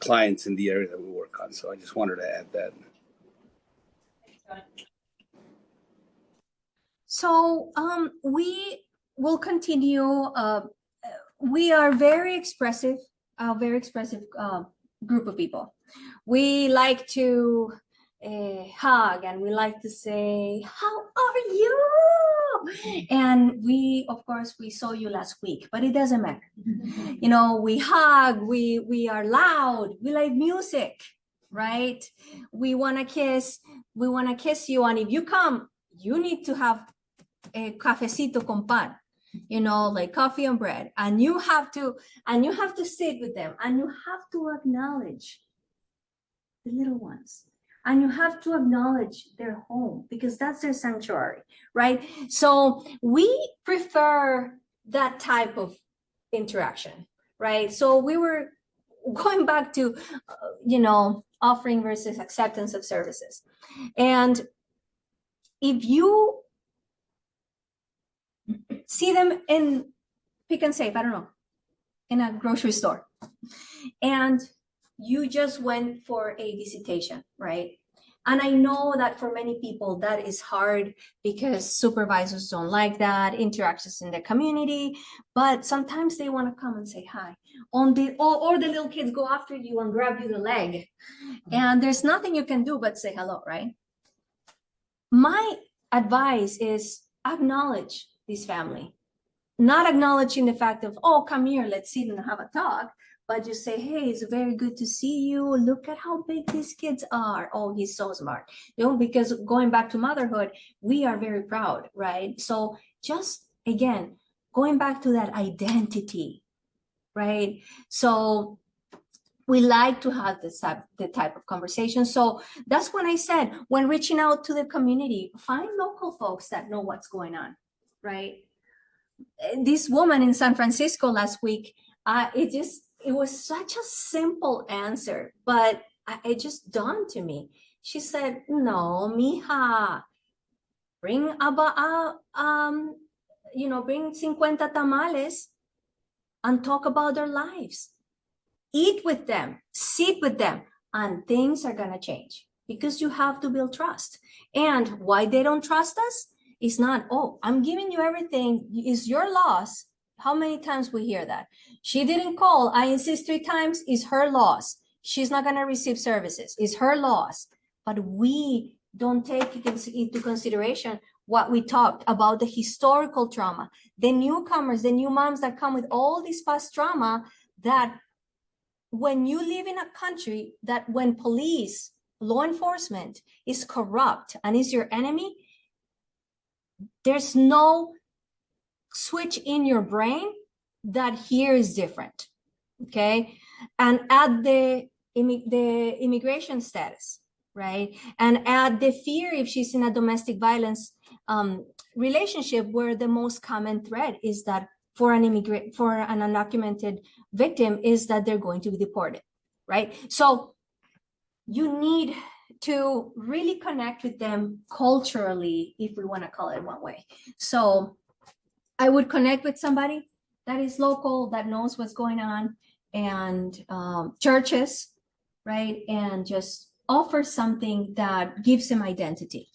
clients in the area that we work on. So I just wanted to add that. So we will continue. We are very expressive group of people. We like to hug, and we like to say, "How are you?" And we, of course, we saw you last week, but it doesn't matter. We hug. We are loud. We like music, right? We want to kiss. We want to kiss you, and if you come, you need to have a cafecito con pan, like coffee and bread, and you have to sit with them, and you have to acknowledge the little ones, and you have to acknowledge their home, because that's their sanctuary, right? So we prefer that type of interaction, right? So we were going back to offering versus acceptance of services. And if you see them in Pick and Save, I don't know, in a grocery store, and you just went for a visitation, right? And I know that for many people that is hard because supervisors don't like that, interactions in the community, but sometimes they want to come and say hi. Or the little kids go after you and grab you the leg, and there's nothing you can do but say hello, right? My advice is acknowledge this family, not acknowledging the fact of, oh, come here, let's sit and have a talk, but you say, hey, it's very good to see you. Look at how big these kids are. Oh, he's so smart. Because going back to motherhood, we are very proud, right? So just, again, going back to that identity, right? So we like to have the type of conversation. So that's when I said, when reaching out to the community, find local folks that know what's going on, right? This woman in San Francisco last week, it was such a simple answer, but it just dawned to me. She said, no, mija, bring bring 50 tamales and talk about their lives. Eat with them, sit with them, and things are gonna change, because you have to build trust. And why they don't trust us is not, oh, I'm giving you everything, it's your loss. How many times we hear that? She didn't call, I insist 3 times, is her loss. She's not gonna receive services, it's her loss. But we don't take into consideration what we talked about, the historical trauma, the newcomers, the new moms that come with all this past trauma, that when you live in a country that when police, law enforcement is corrupt and is your enemy, there's no switch in your brain that here is different, okay? And add the immigration status, right? And add the fear if she's in a domestic violence relationship, where the most common threat is that for an undocumented victim is that they're going to be deported, right? So you need to really connect with them culturally, if we want to call it one way. So I would connect with somebody that is local, that knows what's going on, and churches, right? And just offer something that gives them identity.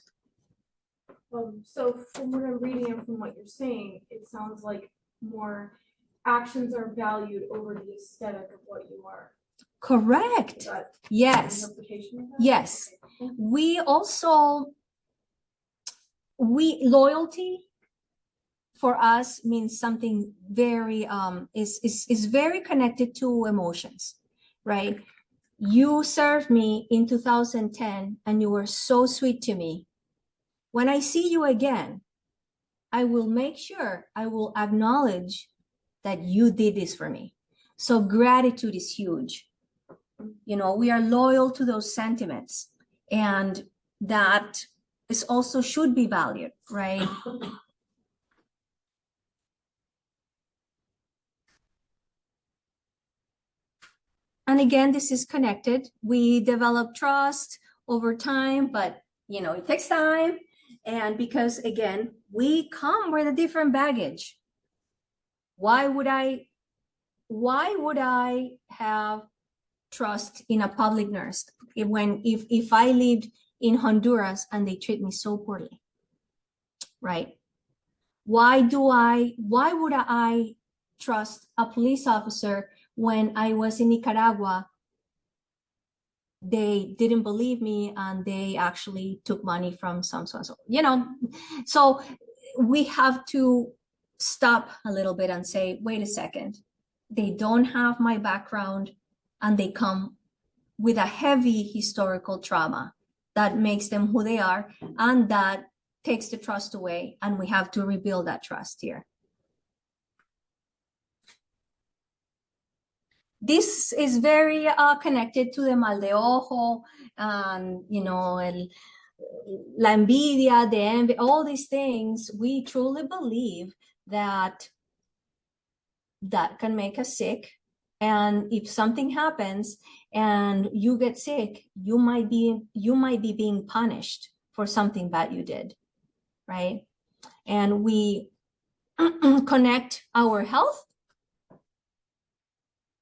So from what I'm reading and from what you're saying, it sounds like more actions are valued over the aesthetic of what you are. Correct. Yes. Interpretation of that? Yes. We also loyalty for us means something very is very connected to emotions, right? You served me in 2010 and you were so sweet to me. When I see you again, I will make sure I will acknowledge that you did this for me. So gratitude is huge. You know, we are loyal to those sentiments, and that is also should be valued, right? And again, this is connected. We develop trust over time, but you know, it takes time. And because again, we come with a different baggage. Why would I have trust in a public nurse if I lived in Honduras and they treat me so poorly, right? Why would I trust a police officer when I was in Nicaragua? They didn't believe me and they actually took money from some so and so, you know. So we have to stop a little bit and say, wait a second, they don't have my background and they come with a heavy historical trauma that makes them who they are, and that takes the trust away, and we have to rebuild that trust here. This is very connected to the mal de ojo, you know, la envidia, the envy, all these things. We truly believe that can make us sick. And if something happens and you get sick, you might be being punished for something bad you did, right? And we connect our health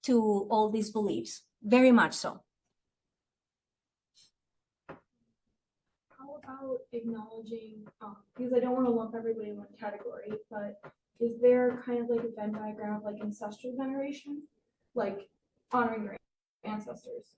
to all these beliefs, very much so. How about acknowledging, because I don't want to lump everybody in one category, but is there kind of like a Venn diagram of like ancestral veneration, like honoring your ancestors?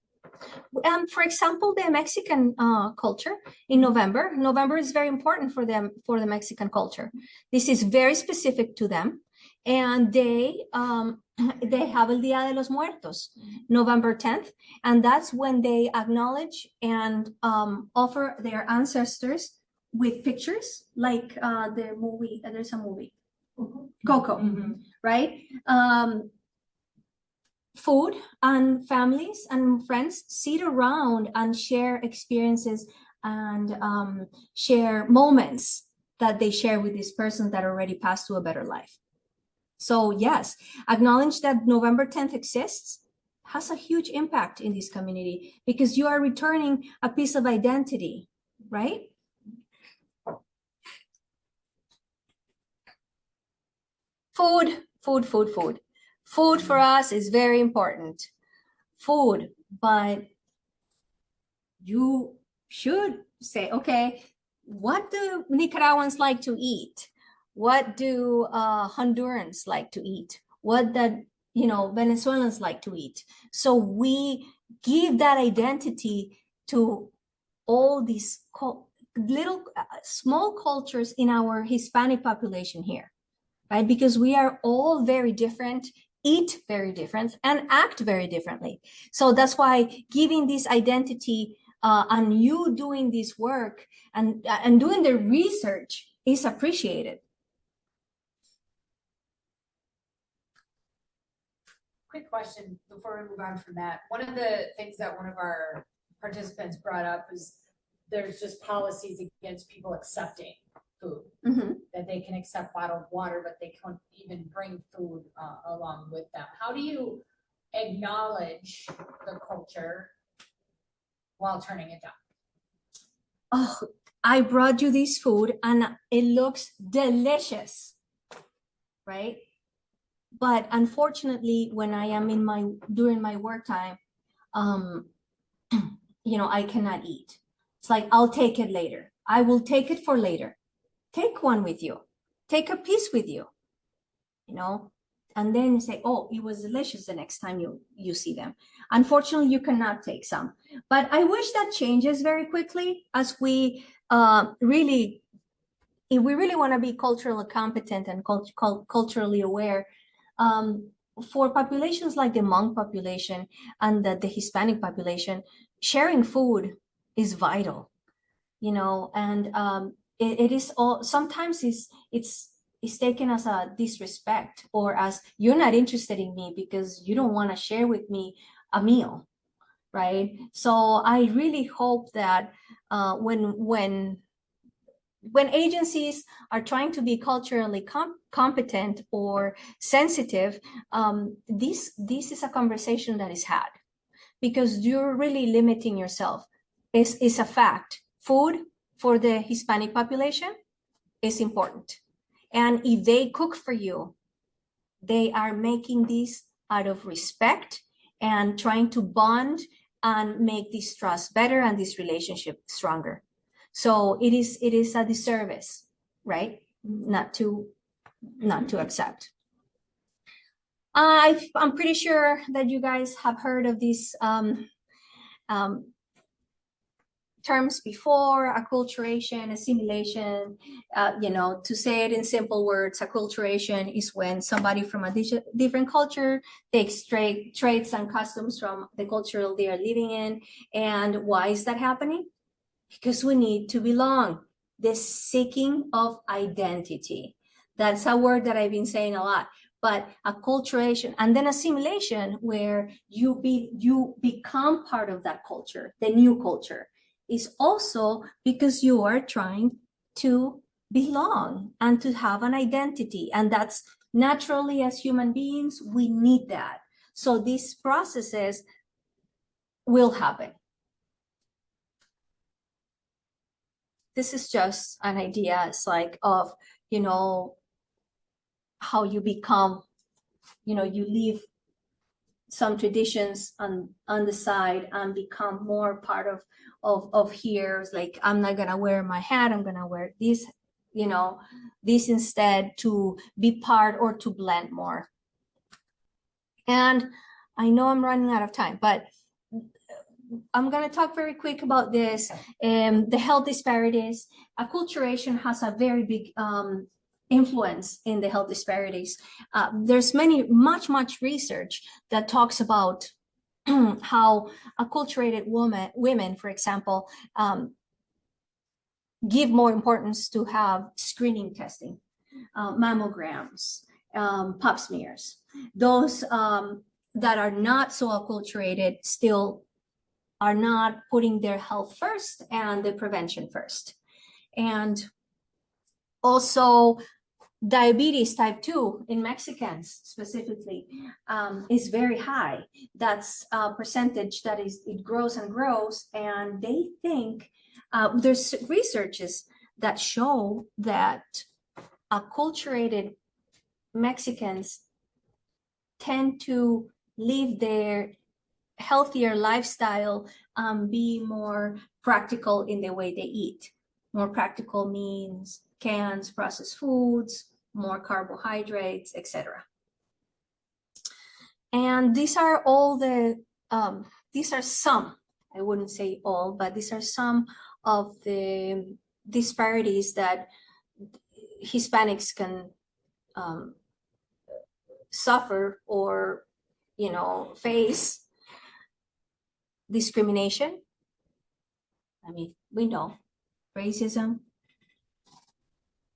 For example, the Mexican culture in November. November is very important for them, for the Mexican culture. This is very specific to them. And they have El Día de los Muertos, November 10th. And that's when they acknowledge and offer their ancestors with pictures, like the movie, there's a movie, Coco, right? Food, and families and friends sit around and share experiences and share moments that they share with this person that already passed to a better life. So yes, acknowledge that November 10th exists has a huge impact in this community, because you are returning a piece of identity, right? Food. Food for us is very important. Food, but you should say, okay, what do Nicaraguans like to eat? What do Hondurans like to eat? What do Venezuelans like to eat? So we give that identity to all these little small cultures in our Hispanic population here, right? Because we are all very different, eat very different, and act very differently. So that's why giving this identity and you doing this work and doing the research is appreciated. Quick question before we move on from that. One of the things that one of our participants brought up is there's just policies against people accepting food, that they can accept bottled water, but they can't even bring food along with them. How do you acknowledge the culture while turning it down? Oh, I brought you this food and it looks delicious, right? But unfortunately, when I am during my work time, I cannot eat. It's like, I'll take it later. I will take it for later. Take one with you. Take a piece with you, and then say, oh, it was delicious the next time you see them. Unfortunately, you cannot take some. But I wish that changes very quickly as we really if we really want to be culturally competent and culturally aware, for populations like the Hmong population and the Hispanic population, sharing food is vital, you know, and it is all sometimes it's taken as a disrespect or as you're not interested in me because you don't want to share with me a meal, right? So I really hope that when agencies are trying to be culturally competent or sensitive, this is a conversation that is had, because you're really limiting yourself. It's a fact. Food for the Hispanic population is important. And if they cook for you, they are making this out of respect and trying to bond and make this trust better and this relationship stronger. So it is a disservice, right? Not to accept. I'm pretty sure that you guys have heard of these terms before: acculturation, assimilation. You know, to say it in simple words, acculturation is when somebody from a different culture takes traits and customs from the culture they are living in. And why is that happening? Because we need to belong. The seeking of identity. That's a word that I've been saying a lot. But acculturation and then assimilation, where you become part of that culture, the new culture, is also because you are trying to belong and to have an identity. And that's naturally, as human beings, we need that. So these processes will happen. This is just an idea. It's like of, you know, how you become, you know, you leave some traditions on the side and become more part of here. It's like, I'm not gonna wear my hat, I'm gonna wear this, you know, this instead, to be part or to blend more. And I know I'm running out of time, but I'm going to talk very quick about this. The health disparities. Acculturation has a very big influence in the health disparities. There's much research that talks about how acculturated women, for example, give more importance to have screening testing, mammograms, pap smears. Those that are not so acculturated still are not putting their health first and the prevention first. And also diabetes type 2 in Mexicans specifically is very high. That's a percentage that it grows and grows. And they think there's researches that show that acculturated Mexicans tend to live their healthier lifestyle, be more practical in the way they eat. More practical means cans, processed foods, more carbohydrates, etc. And these are all these are some, I wouldn't say all, but these are some of the disparities that Hispanics can suffer or, you know, face. Discrimination. I mean, we know racism,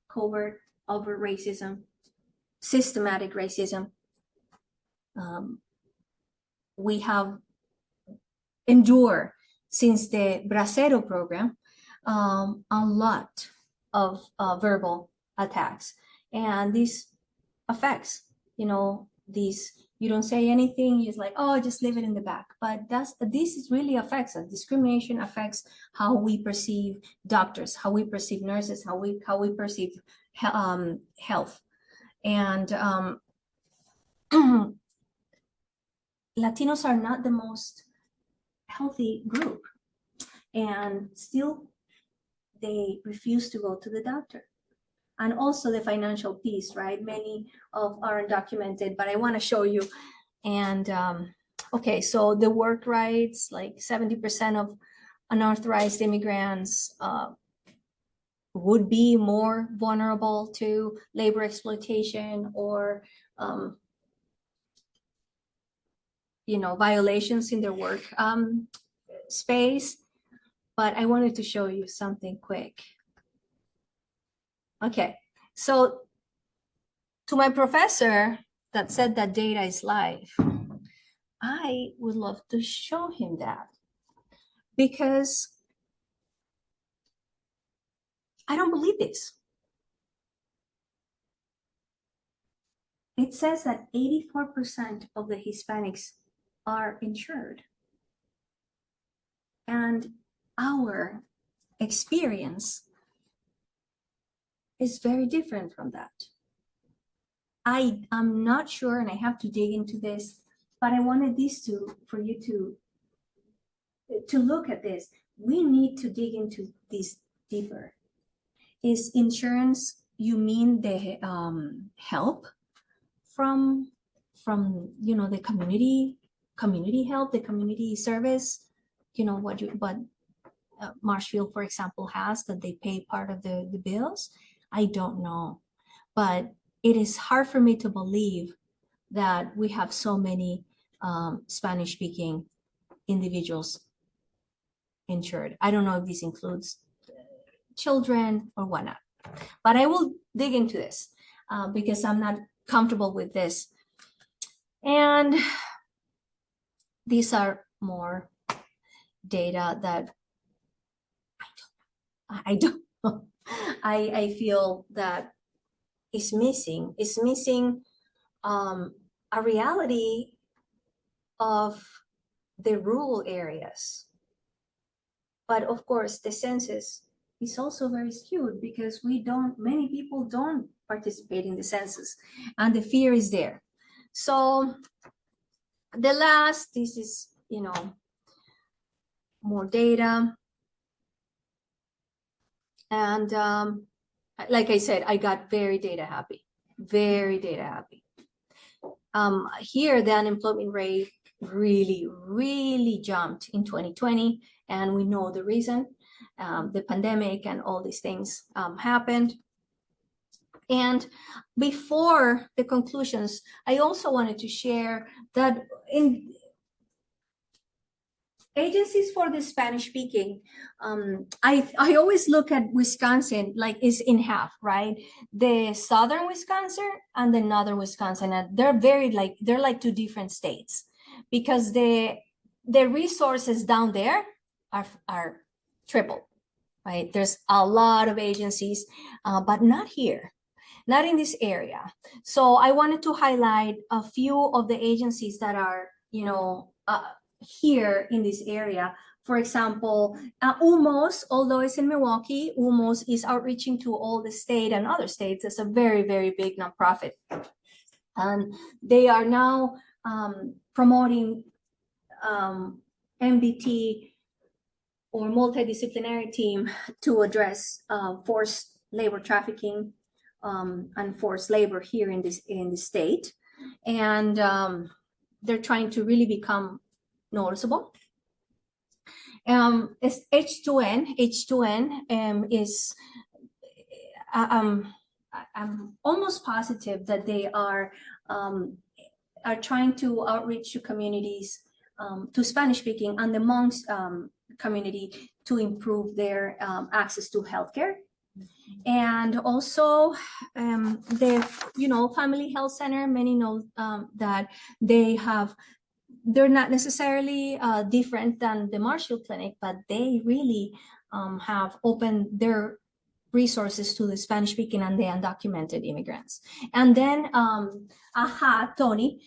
covert, overt racism, systematic racism. We have endured since the Bracero program a lot of verbal attacks, and this affects, you know, these. You don't say anything, you're just like, oh, just leave it in the back. But this really affects us. Discrimination affects how we perceive doctors, how we perceive nurses, how we perceive health. And Latinos are not the most healthy group, and still they refuse to go to the doctor. And also the financial piece, right? Many are undocumented, but I want to show you. And okay, so the work rights, like 70% of unauthorized immigrants would be more vulnerable to labor exploitation or violations in their work space. But I wanted to show you something quick. Okay, so to my professor that said that data is life, I would love to show him that, because I don't believe this. It says that 84% of the Hispanics are insured. And our experience is very different from that. I'm not sure, and I have to dig into this, but I wanted for you to look at this. We need to dig into this deeper. Is insurance, you mean the help from the community help, the community service, what Marshfield, for example, has, that they pay part of the bills? I don't know, but it is hard for me to believe that we have so many Spanish-speaking individuals insured. I don't know if this includes children or whatnot, but I will dig into this because I'm not comfortable with this. And these are more data that I don't know. I feel that is missing. It's missing a reality of the rural areas. But of course, the census is also very skewed because many people don't participate in the census, and the fear is there. So this is, more data. And like I said, I got very data happy. Here, the unemployment rate really, really jumped in 2020, and we know the reason. The pandemic and all these things happened. And before the conclusions, I also wanted to share that in agencies for the Spanish speaking, I always look at Wisconsin like it's in half, right? The southern Wisconsin and the northern Wisconsin, and they're like two different states, because the resources down there are triple, right? There's a lot of agencies, but not here, not in this area. So I wanted to highlight a few of the agencies that are, here in this area. For example, UMOS, although it's in Milwaukee, UMOS is outreaching to all the state and other states. It's a very, very big nonprofit. And they are now promoting MBT, or multidisciplinary team, to address forced labor trafficking and forced labor here in the state. And they're trying to really become noticeable. It's H2N. H2N is, I'm almost positive that they are trying to outreach to communities, to Spanish speaking and the Hmong's community, to improve their access to healthcare. And also the Family Health Center, many know that they're not necessarily different than the Marshfield Clinic, but they really have opened their resources to the Spanish-speaking and the undocumented immigrants. And then Tony,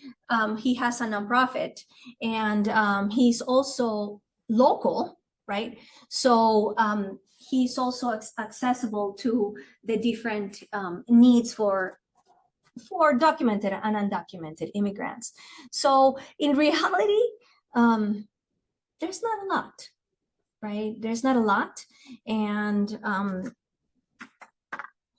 he has a nonprofit, and he's also local, right? So he's also accessible to the different needs for documented and undocumented immigrants. So in reality, there's not a lot, right? There's not a lot. And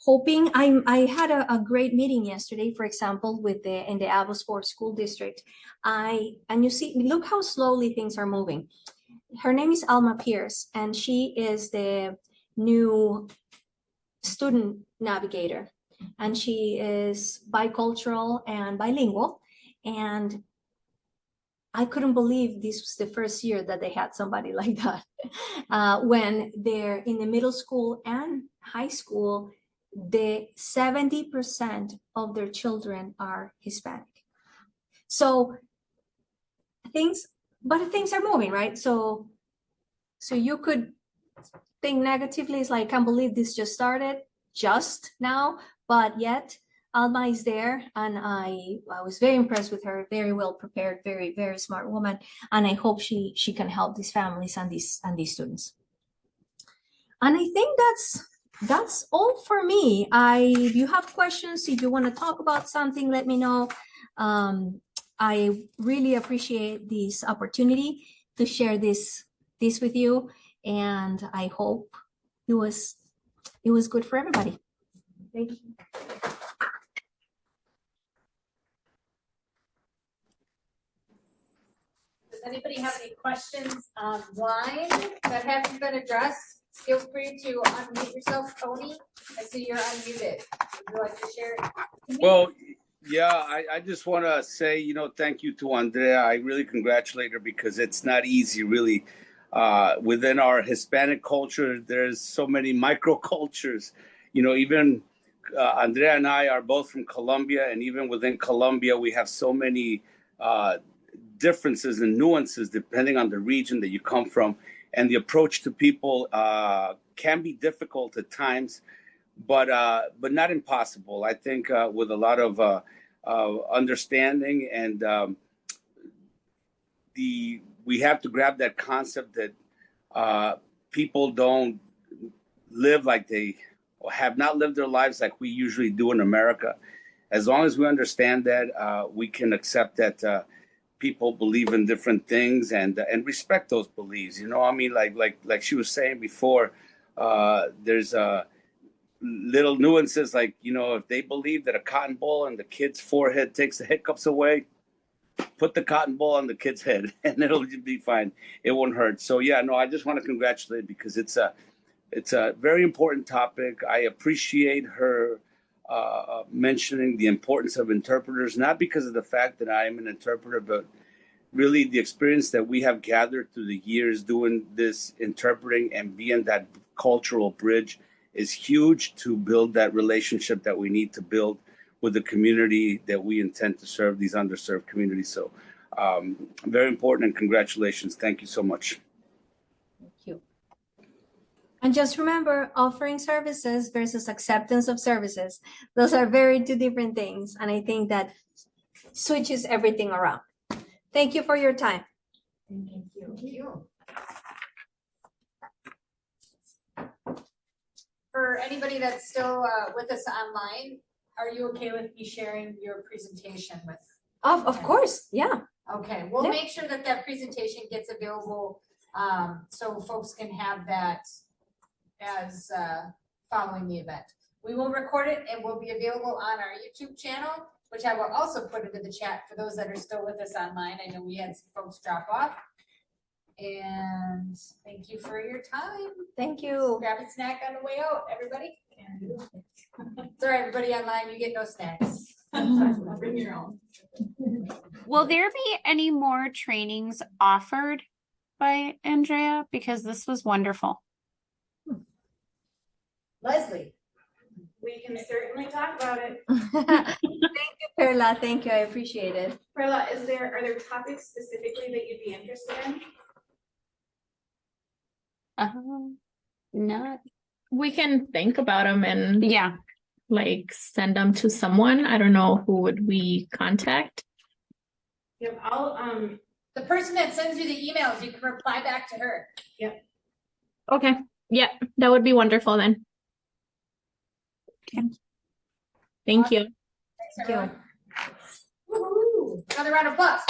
hoping, I had a great meeting yesterday, for example, in the Abbotsford School District. And you see, look how slowly things are moving. Her name is Alma Pierce, and she is the new student navigator, and she is bicultural and bilingual. And I couldn't believe this was the first year that they had somebody like that. When they're in the middle school and high school, the 70% of their children are Hispanic. So things are moving, right? So you could think negatively, it's like, I can't believe this just started just now, but yet Alma is there, and I was very impressed with her, very well prepared, very, very smart woman, and I hope she can help these families and these students. And I think that's all for me. If you have questions, if you want to talk about something, let me know. I really appreciate this opportunity to share this with you, and I hope it was good for everybody. Thank you. Does anybody have any questions online that haven't been addressed? Feel free to unmute yourself, Tony. I see you're unmuted. Would you like to share it? Well, yeah, I just want to say, thank you to Andrea. I really congratulate her because it's not easy, really. Within our Hispanic culture, there's so many microcultures. Even Andrea and I are both from Colombia, and even within Colombia, we have so many differences and nuances depending on the region that you come from. And the approach to people can be difficult at times, but not impossible. I think with a lot of understanding, and we have to grab that concept that people don't live like they, or have not lived their lives like we usually do in America. As long as we understand that, we can accept that people believe in different things and respect those beliefs. Like she was saying before, there's little nuances, like, if they believe that a cotton ball on the kid's forehead takes the hiccups away, put the cotton ball on the kid's head and it'll be fine. It won't hurt. So yeah, no, I just want to congratulate, because it's a very important topic. I appreciate her mentioning the importance of interpreters, not because of the fact that I am an interpreter, but really the experience that we have gathered through the years doing this interpreting and being that cultural bridge is huge to build that relationship that we need to build with the community that we intend to serve, these underserved communities. So very important, and congratulations. Thank you so much. Thank you. And just remember, offering services versus acceptance of services. Those are two different things. And I think that switches everything around. Thank you for your time. Thank you. Thank you. For anybody that's still with us online, are you okay with me sharing your presentation with? Of course, yeah. Okay, we'll Yeah. make sure that presentation gets available so folks can have that as following the event. We will record it and will be available on our YouTube channel, which I will also put into the chat for those that are still with us online. I know we had some folks drop off. And thank you for your time. Thank you. Grab a snack on the way out, everybody. Sorry, everybody online, you get no snacks. Bring your own. Will there be any more trainings offered by Andrea? Because this was wonderful. Leslie. We can certainly talk about it. Thank you, Perla. Thank you. I appreciate it. Perla, are there topics specifically that you'd be interested in? Not. We can think about them and Yeah. like send them to someone. I don't know, who would we contact? Yep, I'll The person that sends you the emails, you can reply back to her. Okay. Yeah, that would be wonderful then. Okay. Thank you. Thanks, everyone. Woo-hoo. Another round of applause.